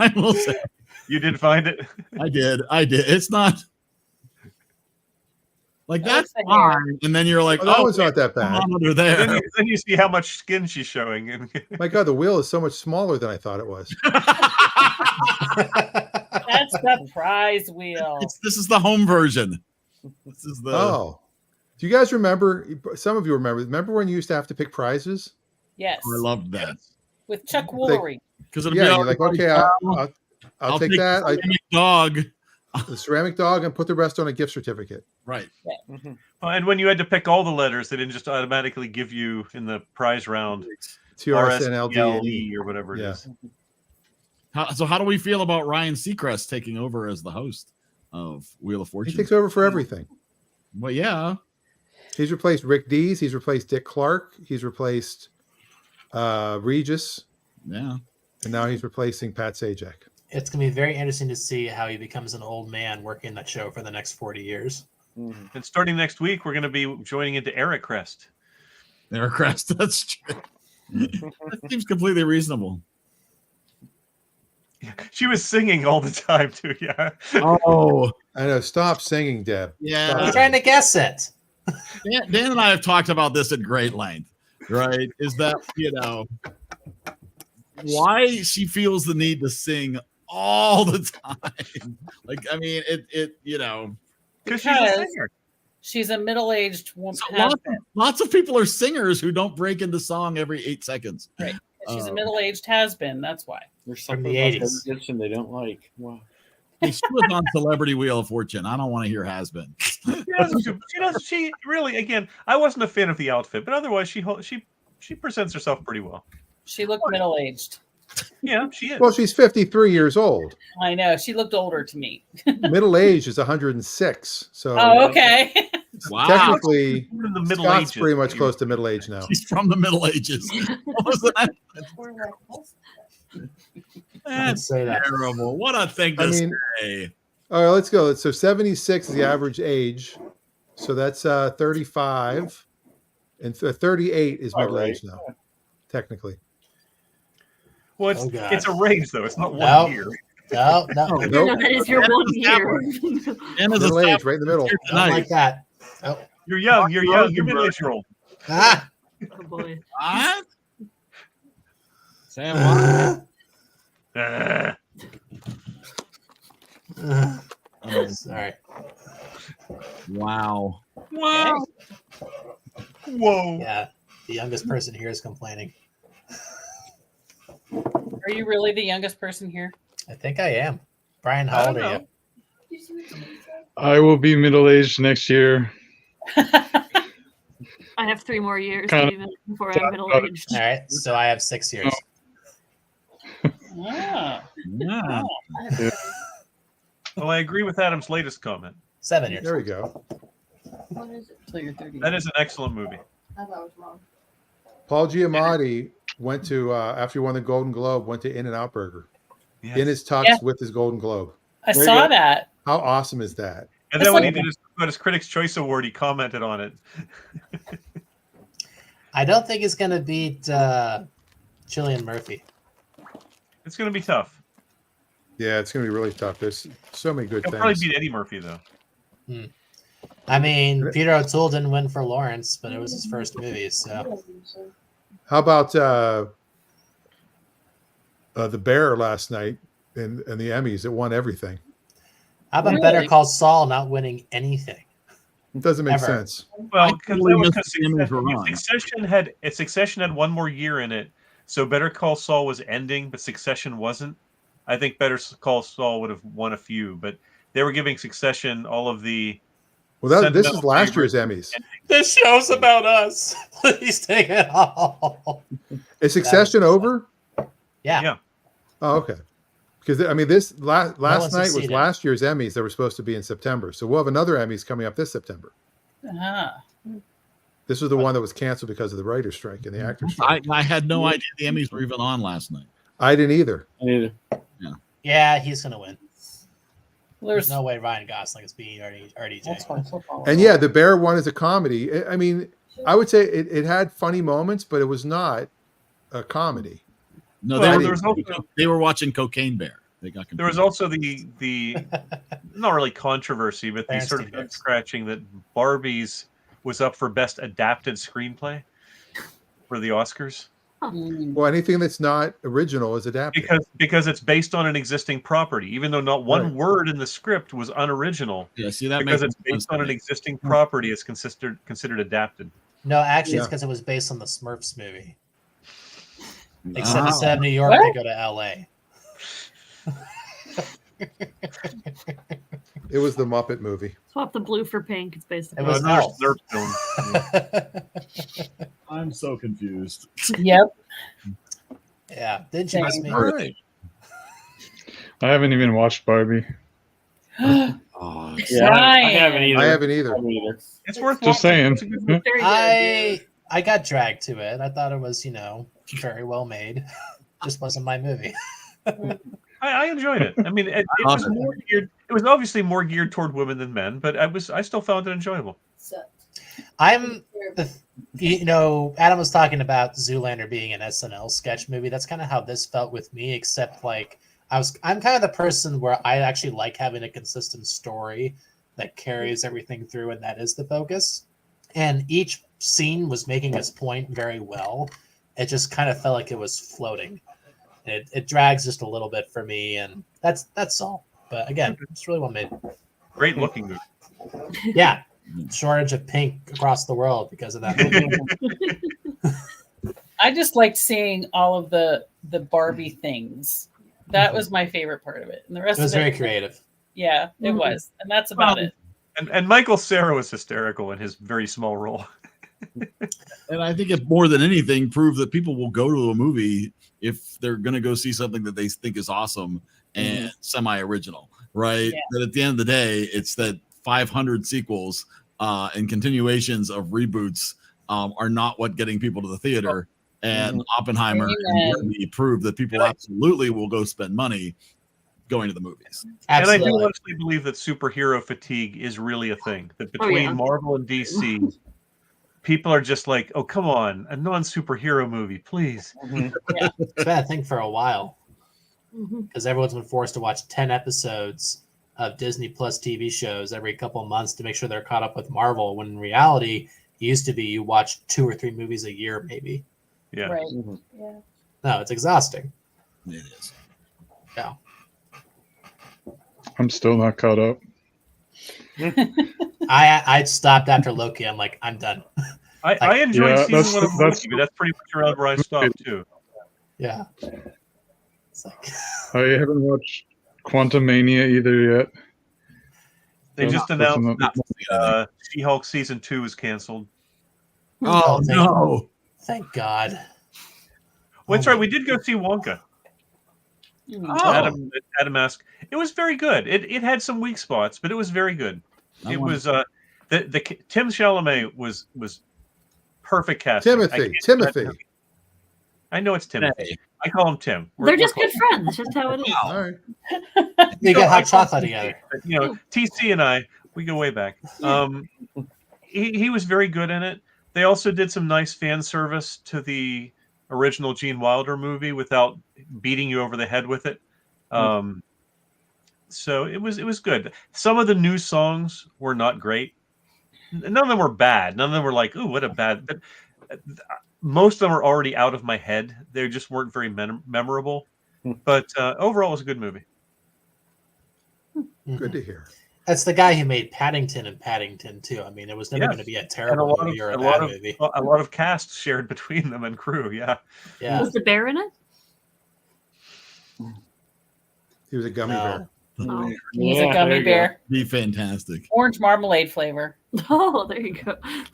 I will say. You did find it? I did. It's not like that's fine. And then you're like, that was not that bad. Under there. Then you see how much skin she's showing. My God, the wheel is so much smaller than I thought it was. That's the prize wheel. This is the home version. This is the. Oh, do you guys remember? Some of you remember when you used to have to pick prizes? Yes. I loved that. With Chuck Woolery. Because you're like, okay, I'll take that. Ceramic dog. The ceramic dog, and put the rest on a gift certificate. Right. Yeah. Mm-hmm. And when you had to pick all the letters, they didn't just automatically give you in the prize round TRSNLD or whatever it is. So how do we feel about Ryan Seacrest taking over as the host of Wheel of Fortune? He takes over for everything. Well, yeah. He's replaced Rick Dees. He's replaced Dick Clark. He's replaced Regis. Yeah. And now he's replacing Pat Sajak. It's going to be very interesting to see how he becomes an old man working that show for the next 40 years. Mm-hmm. And starting next week, we're going to be joining into Eric Crest. Eric Crest, that's true. That seems completely reasonable. She was singing all the time, too. Yeah. Oh. I know. Stop singing, Deb. Yeah. I'm trying to guess it. Dan and I have talked about this at great length, right? Is that, why she feels the need to sing all the time. Like, I mean, because she's a singer. She's a middle-aged woman. So lots of people are singers who don't break into song every 8 seconds. Right. She's a middle-aged has-been. That's why. There's From something the about 80s. Debbie Gibson they don't like. Wow. Hey, she was on Celebrity Wheel of Fortune. I don't want to hear has-been. She really, again, I wasn't a fan of the outfit, but otherwise she presents herself pretty well. She looked middle-aged. Yeah, she is. Well, she's 53 years old. I know. She looked older to me. Middle age is 106. So okay. Wow. Technically, in the Middle Scott's Ages. pretty much close to middle age now. She's from the Middle Ages. What was that? That's say that. terrible. What a thing to say. All right, let's go. So 76 is the average age. So that's 35. And 38 is middle age now, technically. Well, it's a range, though. It's not No. 1 year. No. No, that is your 1 year. Middle age, right in the middle. Not like that. Oh. You're young. You're young. You're middle-aged. You're old. Ah. Oh boy. What? Sam, what? Sorry. Wow. Wow. Whoa. Yeah, the youngest person here is complaining. Are you really the youngest person here? I think I am. Brian, how old are you? I will be middle-aged next year. I have 3 more years Kind of- even before I'm middle aged. All right, so I have 6 years. Ah. Yeah. Well, I agree with Adam's latest comment. 7 years. There we go. What is it? Till you're 30. That is an excellent movie. I thought I was wrong. Paul Giamatti went to after he won the Golden Globe, went to In-N-Out Burger Yes. in his tux Yeah. with his Golden Globe. I Very saw good. that. How awesome is that? And It's then when like- he got his Critics' Choice Award, he commented on it. I don't think it's going to beat Cillian Murphy. It's going to be tough. Yeah, it's going to be really tough. There's so many good He'll probably things. beat Eddie Murphy, though. I mean, Peter O'Toole didn't win for Lawrence, but it was his first movie, so. How about The Bear last night and the Emmys? It won everything. How about Really? Better Call Saul not winning anything? It doesn't make Ever. sense. Well, I because totally missed the Emmys were on. Succession had one more year in it, so Better Call Saul was ending, but Succession wasn't. I think Better Call Saul would have won a few, but they were giving Succession all of the. Well, this is sentimental last year's favorites. Emmys. This show's about us. Please take it all. Is Succession over? Yeah. Yeah. Oh, okay. Because I mean, this last one night was succeeded. last year's Emmys that were supposed to be in September. So we'll have another Emmys coming up this September. Ah. This was the one that was canceled because of the writer's strike and the actor's strike. I had no idea the Emmys were even on last night. I didn't either. Neither. Yeah, he's going to win. Well, There's no way Ryan Gosling is beating RDJ. That's fine. Football. And yeah, The Bear one is a comedy. I mean, I would say it had funny moments, but it was not a comedy. No, Well, they, there was also- they were watching Cocaine Bear. They got There was confused. also the not really controversy, but the sort of Bernstein head books. scratching that Barbie's was up for Best Adapted Screenplay for the Oscars Mm. Well, anything that's not original is adapted. because it's based on an existing property, even though not one Right. word in the script was unoriginal. Yeah, see that Because makes it's sense based to on an me. existing property, it's considered adapted. No, actually, it's Yeah. because it was based on the Smurfs movie. Ah. Except instead of New York, What? they go to LA. It was the Muppet movie. Swap the blue for pink. It's basically. It was Nerf Elf. film. I'm so confused. Yep. Yeah, didn't you miss me? All right. I haven't even watched Barbie. Oh, Yeah, I haven't either. I haven't either. It's worth Just watching. saying. It's a good Yeah. movie. Very good. I got dragged to it. I thought it was, very well made. Just wasn't my movie. I enjoyed it. I mean, it was more geared. It was obviously more geared toward women than men, but I still found it enjoyable. Adam was talking about Zoolander being an SNL sketch movie. That's kind of how this felt with me, except like I'm kind of the person where I actually like having a consistent story that carries everything through, and that is the focus. And each scene was making its point very well. It just kind of felt like it was floating. It drags just a little bit for me, and that's all. But again, it's really well made. Great looking movie. Yeah, shortage of pink across the world because of that movie. I just liked seeing all of the Barbie things. That was my favorite part of it, and the rest It was of it very creative. Yeah, it was, and that's about it. And Michael Cera was hysterical in his very small role. And I think it more than anything proved that people will go to a movie if they're going to go see something that they think is awesome and semi-original, right? Yeah. That at the end of the day, it's that 500 sequels and continuations of reboots are not what getting people to the theater. And Oppenheimer and Barbie proved that people absolutely will go spend money going to the movies. Absolutely. And I do honestly believe that superhero fatigue is really a thing. That between Marvel and DC, people are just like, "Oh, come on, a non-superhero movie, please." It's been a thing for a while Mhm. because everyone's been forced to watch 10 episodes of Disney Plus TV shows every couple of months to make sure they're caught up with Marvel. When in reality, it used to be you watch 2 or 3 movies a year, maybe. Yeah. Right. Yeah. No, it's exhausting. It is. Yeah. I'm still not caught up. I stopped after Loki. I'm like, I'm done. I enjoyed Yeah, season one of that's- Loki, but that's pretty much around where I stopped too. Yeah. It's like, I haven't watched Quantumania either yet. They So just that's announced another- She-Hulk season 2 is canceled. Oh, no. thank God. Well, that's Oh right. my We did go see Wonka. Adam Ask. It was very good. It had some weak spots, but it was very good. Tim Chalamet was perfect casting. Timothy. I know it's Timothy. I call him Tim. They're just good friends. That's just how it is. All right. You get hot chocolate together. TC and I, we go way back. He was very good in it. They also did some nice fan service to the original Gene Wilder movie without beating you over the head with it. So it was good. Some of the new songs were not great. None of them were bad. None of them were like, ooh, what a bad. But most of them are already out of my head. They just weren't very memorable. But overall, it was a good movie. Good to hear. That's the guy who made Paddington and Paddington too. I mean, it was never going to be a terrible movie or a bad movie. A lot of cast shared between them and crew. Yeah. Was the bear in it? He was a gummy bear. Oh. He's a gummy bear. Be fantastic. Orange marmalade flavor. Oh, there you go. Oh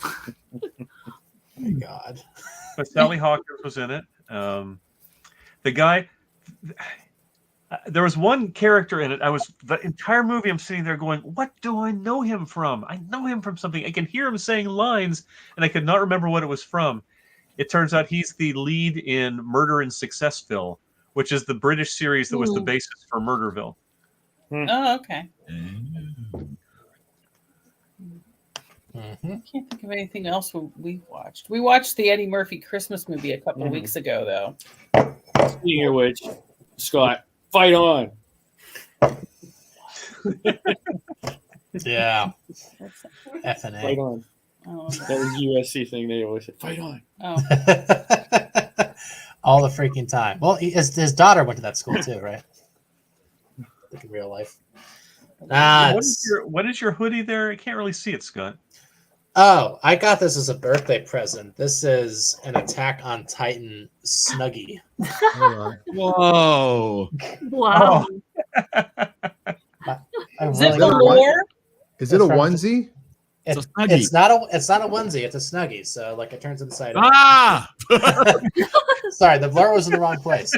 my God. But Sally Hawkins was in it. The guy. There was one character in it. The entire movie. I'm sitting there going, "What do I know him from? I know him from something." I can hear him saying lines, and I could not remember what it was from. It turns out he's the lead in Murder in Successville, which is the British series that was the basis for Murderville. Oh, okay. Mhm. I can't think of anything else we watched. We watched the Eddie Murphy Christmas movie a couple of weeks ago, though. Speaking of which, Scott, fight on. Yeah. F&A. Fight on. Oh, That was USC thing. They always said, fight on. oh. All the freaking time. Well, his daughter went to that school too, right? Like in real life. What is your hoodie there? I can't really see it, Scott. Oh, I got this as a birthday present. This is an Attack on Titan Snuggie. Whoa. Wow. Is it velour? Is it a onesie? It's not a onesie. It's a Snuggie. So like it turns inside out. Ah! Sorry, the blur was in the wrong place.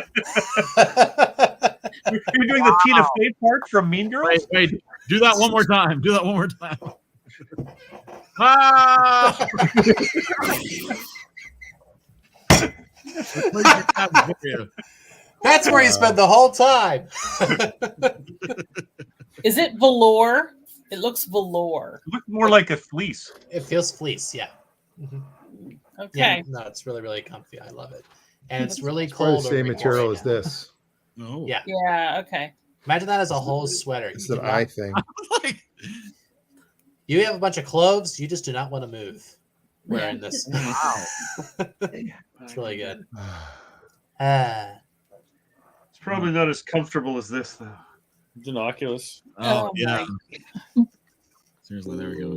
You're doing the Tina Fey part from Mean Girls? Wait. Do that one more time. Ah! That's where you spend the whole time. Is it velour? It looks velour. It looks more like a fleece. It feels fleece, yeah. Mm-hmm. Okay. Yeah, no, it's really, really comfy. I love it. And it's really It's probably cold. the same material as this. No. Yeah. Yeah, okay. Imagine that as a whole sweater. It's an eye thing. You have a bunch of clothes. You just do not want to move wearing this. Wow. It's really good. It's probably not as comfortable as this, though. It's an Oculus. Oh, yeah. Seriously, there we go.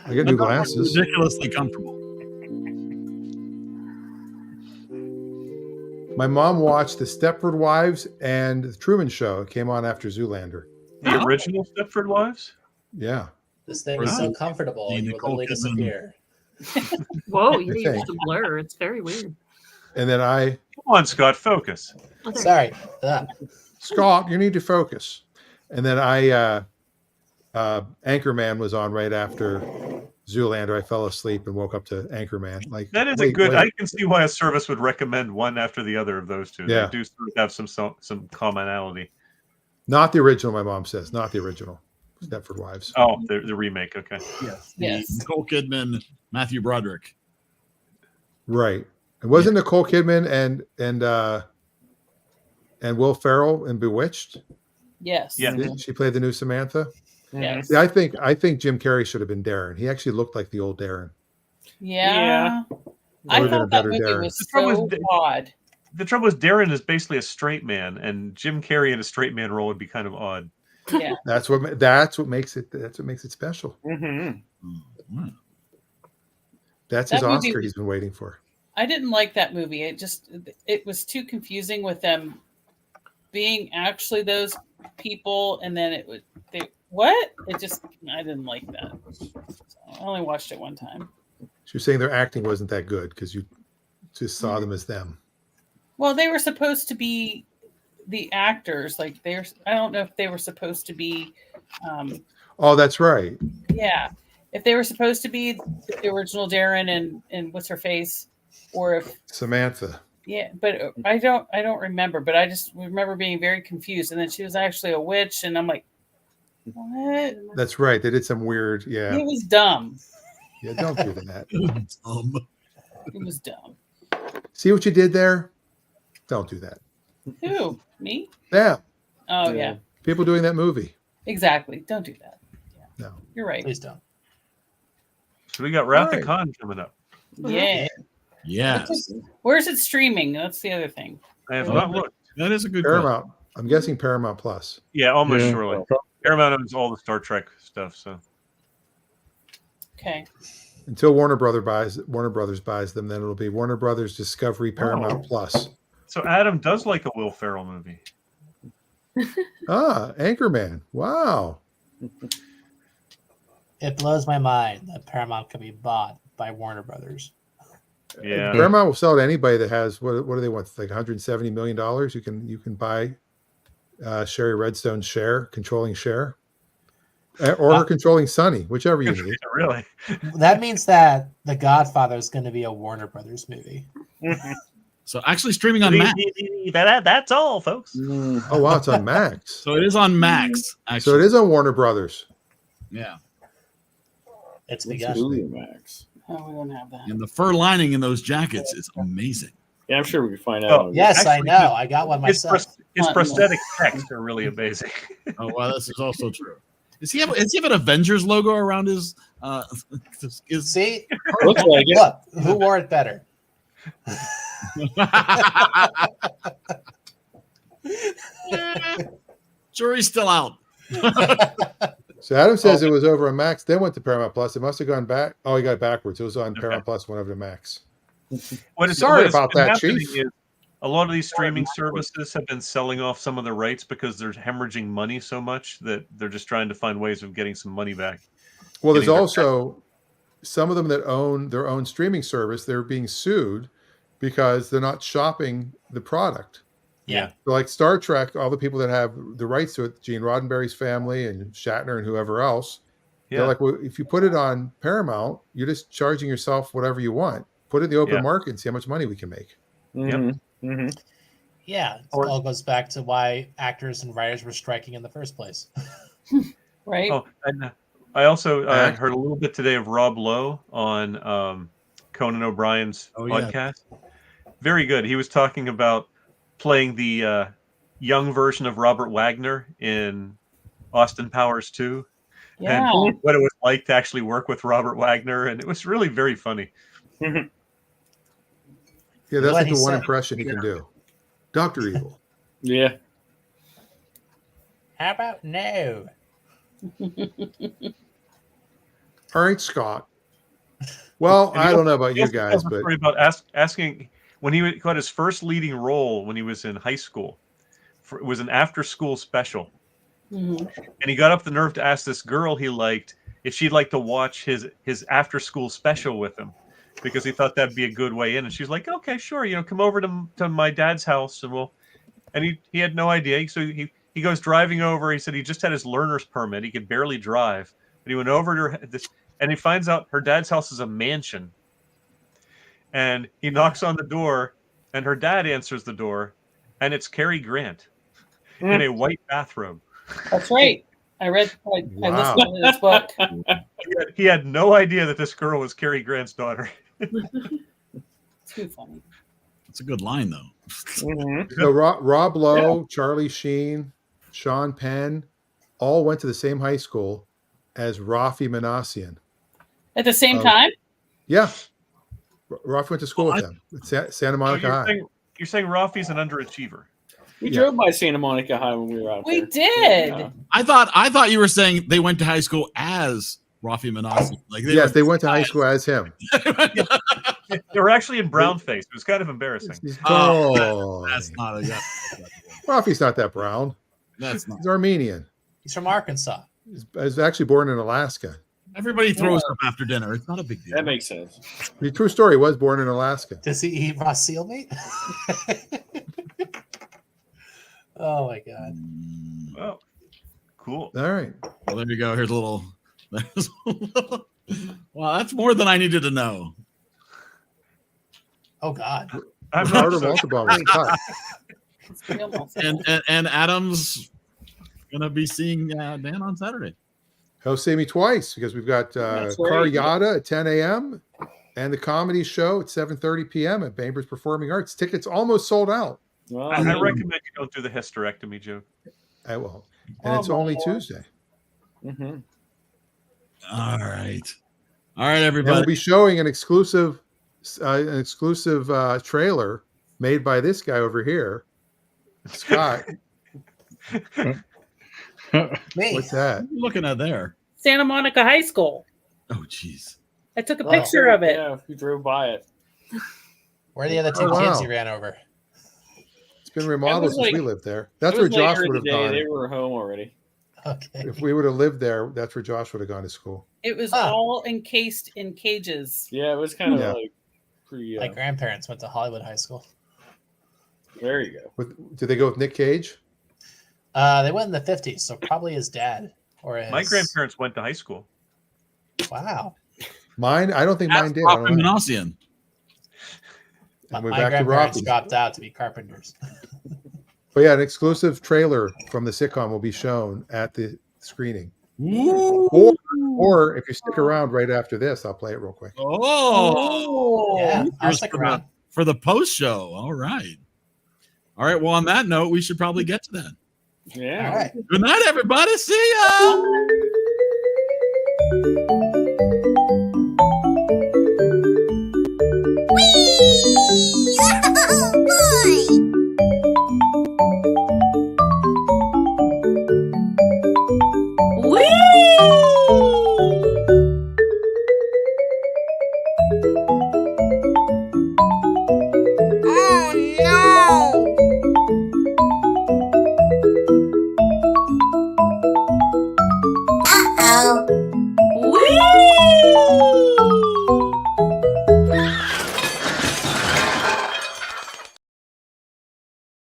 I got new glasses. Ridiculously comfortable. My mom watched The Stepford Wives and The Truman Show. It came on after Zoolander. The original Stepford Wives? Yeah. This thing is so comfortable. You will literally disappear. Whoa, you used to blur. It's very weird. And then Come on, Scott, focus. Okay. Sorry. Scott, you need to focus. And then Anchorman was on right after Zoolander. I fell asleep and woke up to Anchorman. Like That is a good. I can see why a service would recommend one after the other of those two. Yeah. They do sort of have some commonality. Not the original, my mom says. Not the original. Stepford Wives. Oh, the remake. Okay. Yes. Nicole Kidman, Matthew Broderick. Right. It wasn't Nicole Kidman and Will Ferrell in Bewitched. Yes. Yeah. She played the new Samantha. Yes. Yeah, I think Jim Carrey should have been Darren. He actually looked like the old Darren. Yeah. I Would've been a thought that better movie Darren. was The trouble so is- odd. The trouble is, Darren is basically a straight man, and Jim Carrey in a straight man role would be kind of odd. Yeah. That's what makes it special. Mm-hmm. That's That his movie Oscar was- he's been waiting for. I didn't like that movie. It was too confusing with them being actually those people, and then I didn't like that. So I only watched it one time. She was saying their acting wasn't that good because you just saw them as them. Well, they were supposed to be the actors. Like I don't know if they were supposed to be. Oh, that's right. Yeah, if they were supposed to be the original Darren and what's her face, or if Samantha. Yeah, but I don't remember. But I just remember being very confused. And then she was actually a witch, and I'm like, what? That's right. They did some weird. Yeah. It was dumb. Yeah, don't do that. It was dumb. See what you did there? Don't do that. Who? Me? Yeah. Oh yeah. People doing that movie. Exactly. Don't do that. Yeah. No. You're right. Please don't. So we got Wrath Right. of Khan coming up. Yeah. Yes. Where's it streaming? That's the other thing. I have not looked. That is a good Paramount. I'm guessing Paramount Plus. Yeah, almost Yeah. surely. Paramount owns all the Star Trek stuff, so Okay. Until Warner Brothers buys them, then it'll be Warner Brothers Discovery Paramount Plus. So Adam does like a Will Ferrell movie. Anchorman. Wow. It blows my mind that Paramount can be bought by Warner Brothers. Yeah. Paramount will sell to anybody that has what do they want? Like $170 million. You can buy Sherry Redstone's share, controlling share. Or her controlling Sonny, whichever you need. Really? That means that The Godfather is going to be a Warner Brothers movie. So actually streaming on Max. That's all, folks. Oh wow, it's on Max. So it is on Max. Actually. So it is on Warner Brothers. Yeah. It's What's begun. Hulu Max? Oh, we don't have that. And the fur lining in those jackets is amazing. Yeah, I'm sure we can find Oh, out. Yes, Actually, I know. I got one myself. His prosthetic pecs are really amazing. Oh wow, this is also true. Does he have an Avengers logo around his See? Looks like it. Look, who wore it better? Jury's still out. So Adam says it was over on Max, then went to Paramount Plus. It must have gone back. Oh, he got it backwards. It was on Paramount Plus, went over to Max. Sorry about that, Chief. A lot of these streaming services have been selling off some of their rights because they're hemorrhaging money so much that they're just trying to find ways of getting some money back. Well, there's Getting their also some of them that own their own streaming service. They're being sued because they're not shopping the product. Yeah. So like Star Trek, all the people that have the rights to it, Gene Roddenberry's family and Shatner and whoever else, they're like, well, if you put it on Paramount, you're just charging yourself whatever you want. Put it in the open market and see how much money we can make. Mm-hmm. Mm-hmm. Yeah, it all goes back to why actors and writers were striking in the first place. Right. Oh, and I also heard a little bit today of Rob Lowe on Conan O'Brien's podcast. Very good. He was talking about playing the young version of Robert Wagner in Austin Powers 2. Yeah. And what it was like to actually work with Robert Wagner. And it was really very funny. Yeah, that's What like he the one said. impression he can do. Dr. Evil. Yeah. How about no? All right, Scott. Well, I don't know about you guys, but story about asking when he got his first leading role when he was in high school. It was an after-school special. Mm-hmm. And he got up the nerve to ask this girl he liked if she'd like to watch his after-school special with him, because he thought that'd be a good way in. And she's like, "Okay, sure, come over to my dad's house and we'll." And he had no idea, so he goes driving over. He said he just had his learner's permit; he could barely drive, but he went over to her, and he finds out her dad's house is a mansion. And he knocks on the door, and her dad answers the door, and it's Cary Grant in a white bathrobe. That's right. I read. I listened to this book. He had no idea that this girl was Cary Grant's daughter. Too funny. It's a good line, though. So Rob Lowe, Charlie Sheen, Sean Penn, all went to the same high school as Rafi Manassian. At the same time? Yeah. Rafi went to school with them at Santa Monica High. You're saying Rafi's an underachiever. We drove by Santa Monica High when we were out there. We did. Yeah. I thought you were saying they went to high school as Rafi Manassian. Yes, they went to high school as him. They were actually in brownface. It was kind of embarrassing. Oh, that's not a. Rafi's not that brown. That's not. He's Armenian. He's from Arkansas. He's actually born in Alaska. Everybody throws up after dinner. It's not a big deal. That makes sense. The true story, he was born in Alaska. Does he eat raw seal meat? Oh my god. Oh, cool. All right. Well, there you go. Here's a little. Well, that's more than I needed to know. Oh god. Ricardo Montalban was cut. And Adam's gonna be seeing Dan on Saturday. He'll see me twice because we've got That's Car right. Yada at 10 a.m. and the comedy show at 7:30 p.m. at Bainbridge Performing Arts. Tickets almost sold out. I recommend you don't do the hysterectomy joke. I won't. And it's only Tuesday. Mm-hmm. All right, And everybody. we'll be showing an exclusive trailer made by this guy over here, Scott. What's that? What are you looking at there? Santa Monica High School. Oh, jeez. I took a picture of it. Yeah, we drove by it. Where are the other two kids you ran over? It's been remodeled since we lived there. That's where Josh would have gone. They were home already. Okay. If we would have lived there, that's where Josh would have gone to school. It was all encased in cages. Yeah, it was kind of Yeah. like pretty. My grandparents went to Hollywood High School. There you go. Did they go with Nick Cage? They went in the 50s, so probably his dad or his. My grandparents went to high school. Wow. Mine? I don't think mine did. I don't know. Manosian. My And we're back to grandparents Rocky. dropped out to be carpenters. But yeah, an exclusive trailer from the sitcom will be shown at the screening. Or if you stick around right after this, I'll play it real quick. Oh, Yeah, I'll Here's stick for around. for the post show. All right. All right. Well, on that note, we should probably get to that. Yeah. All right. Good night, everybody. See ya. Whee!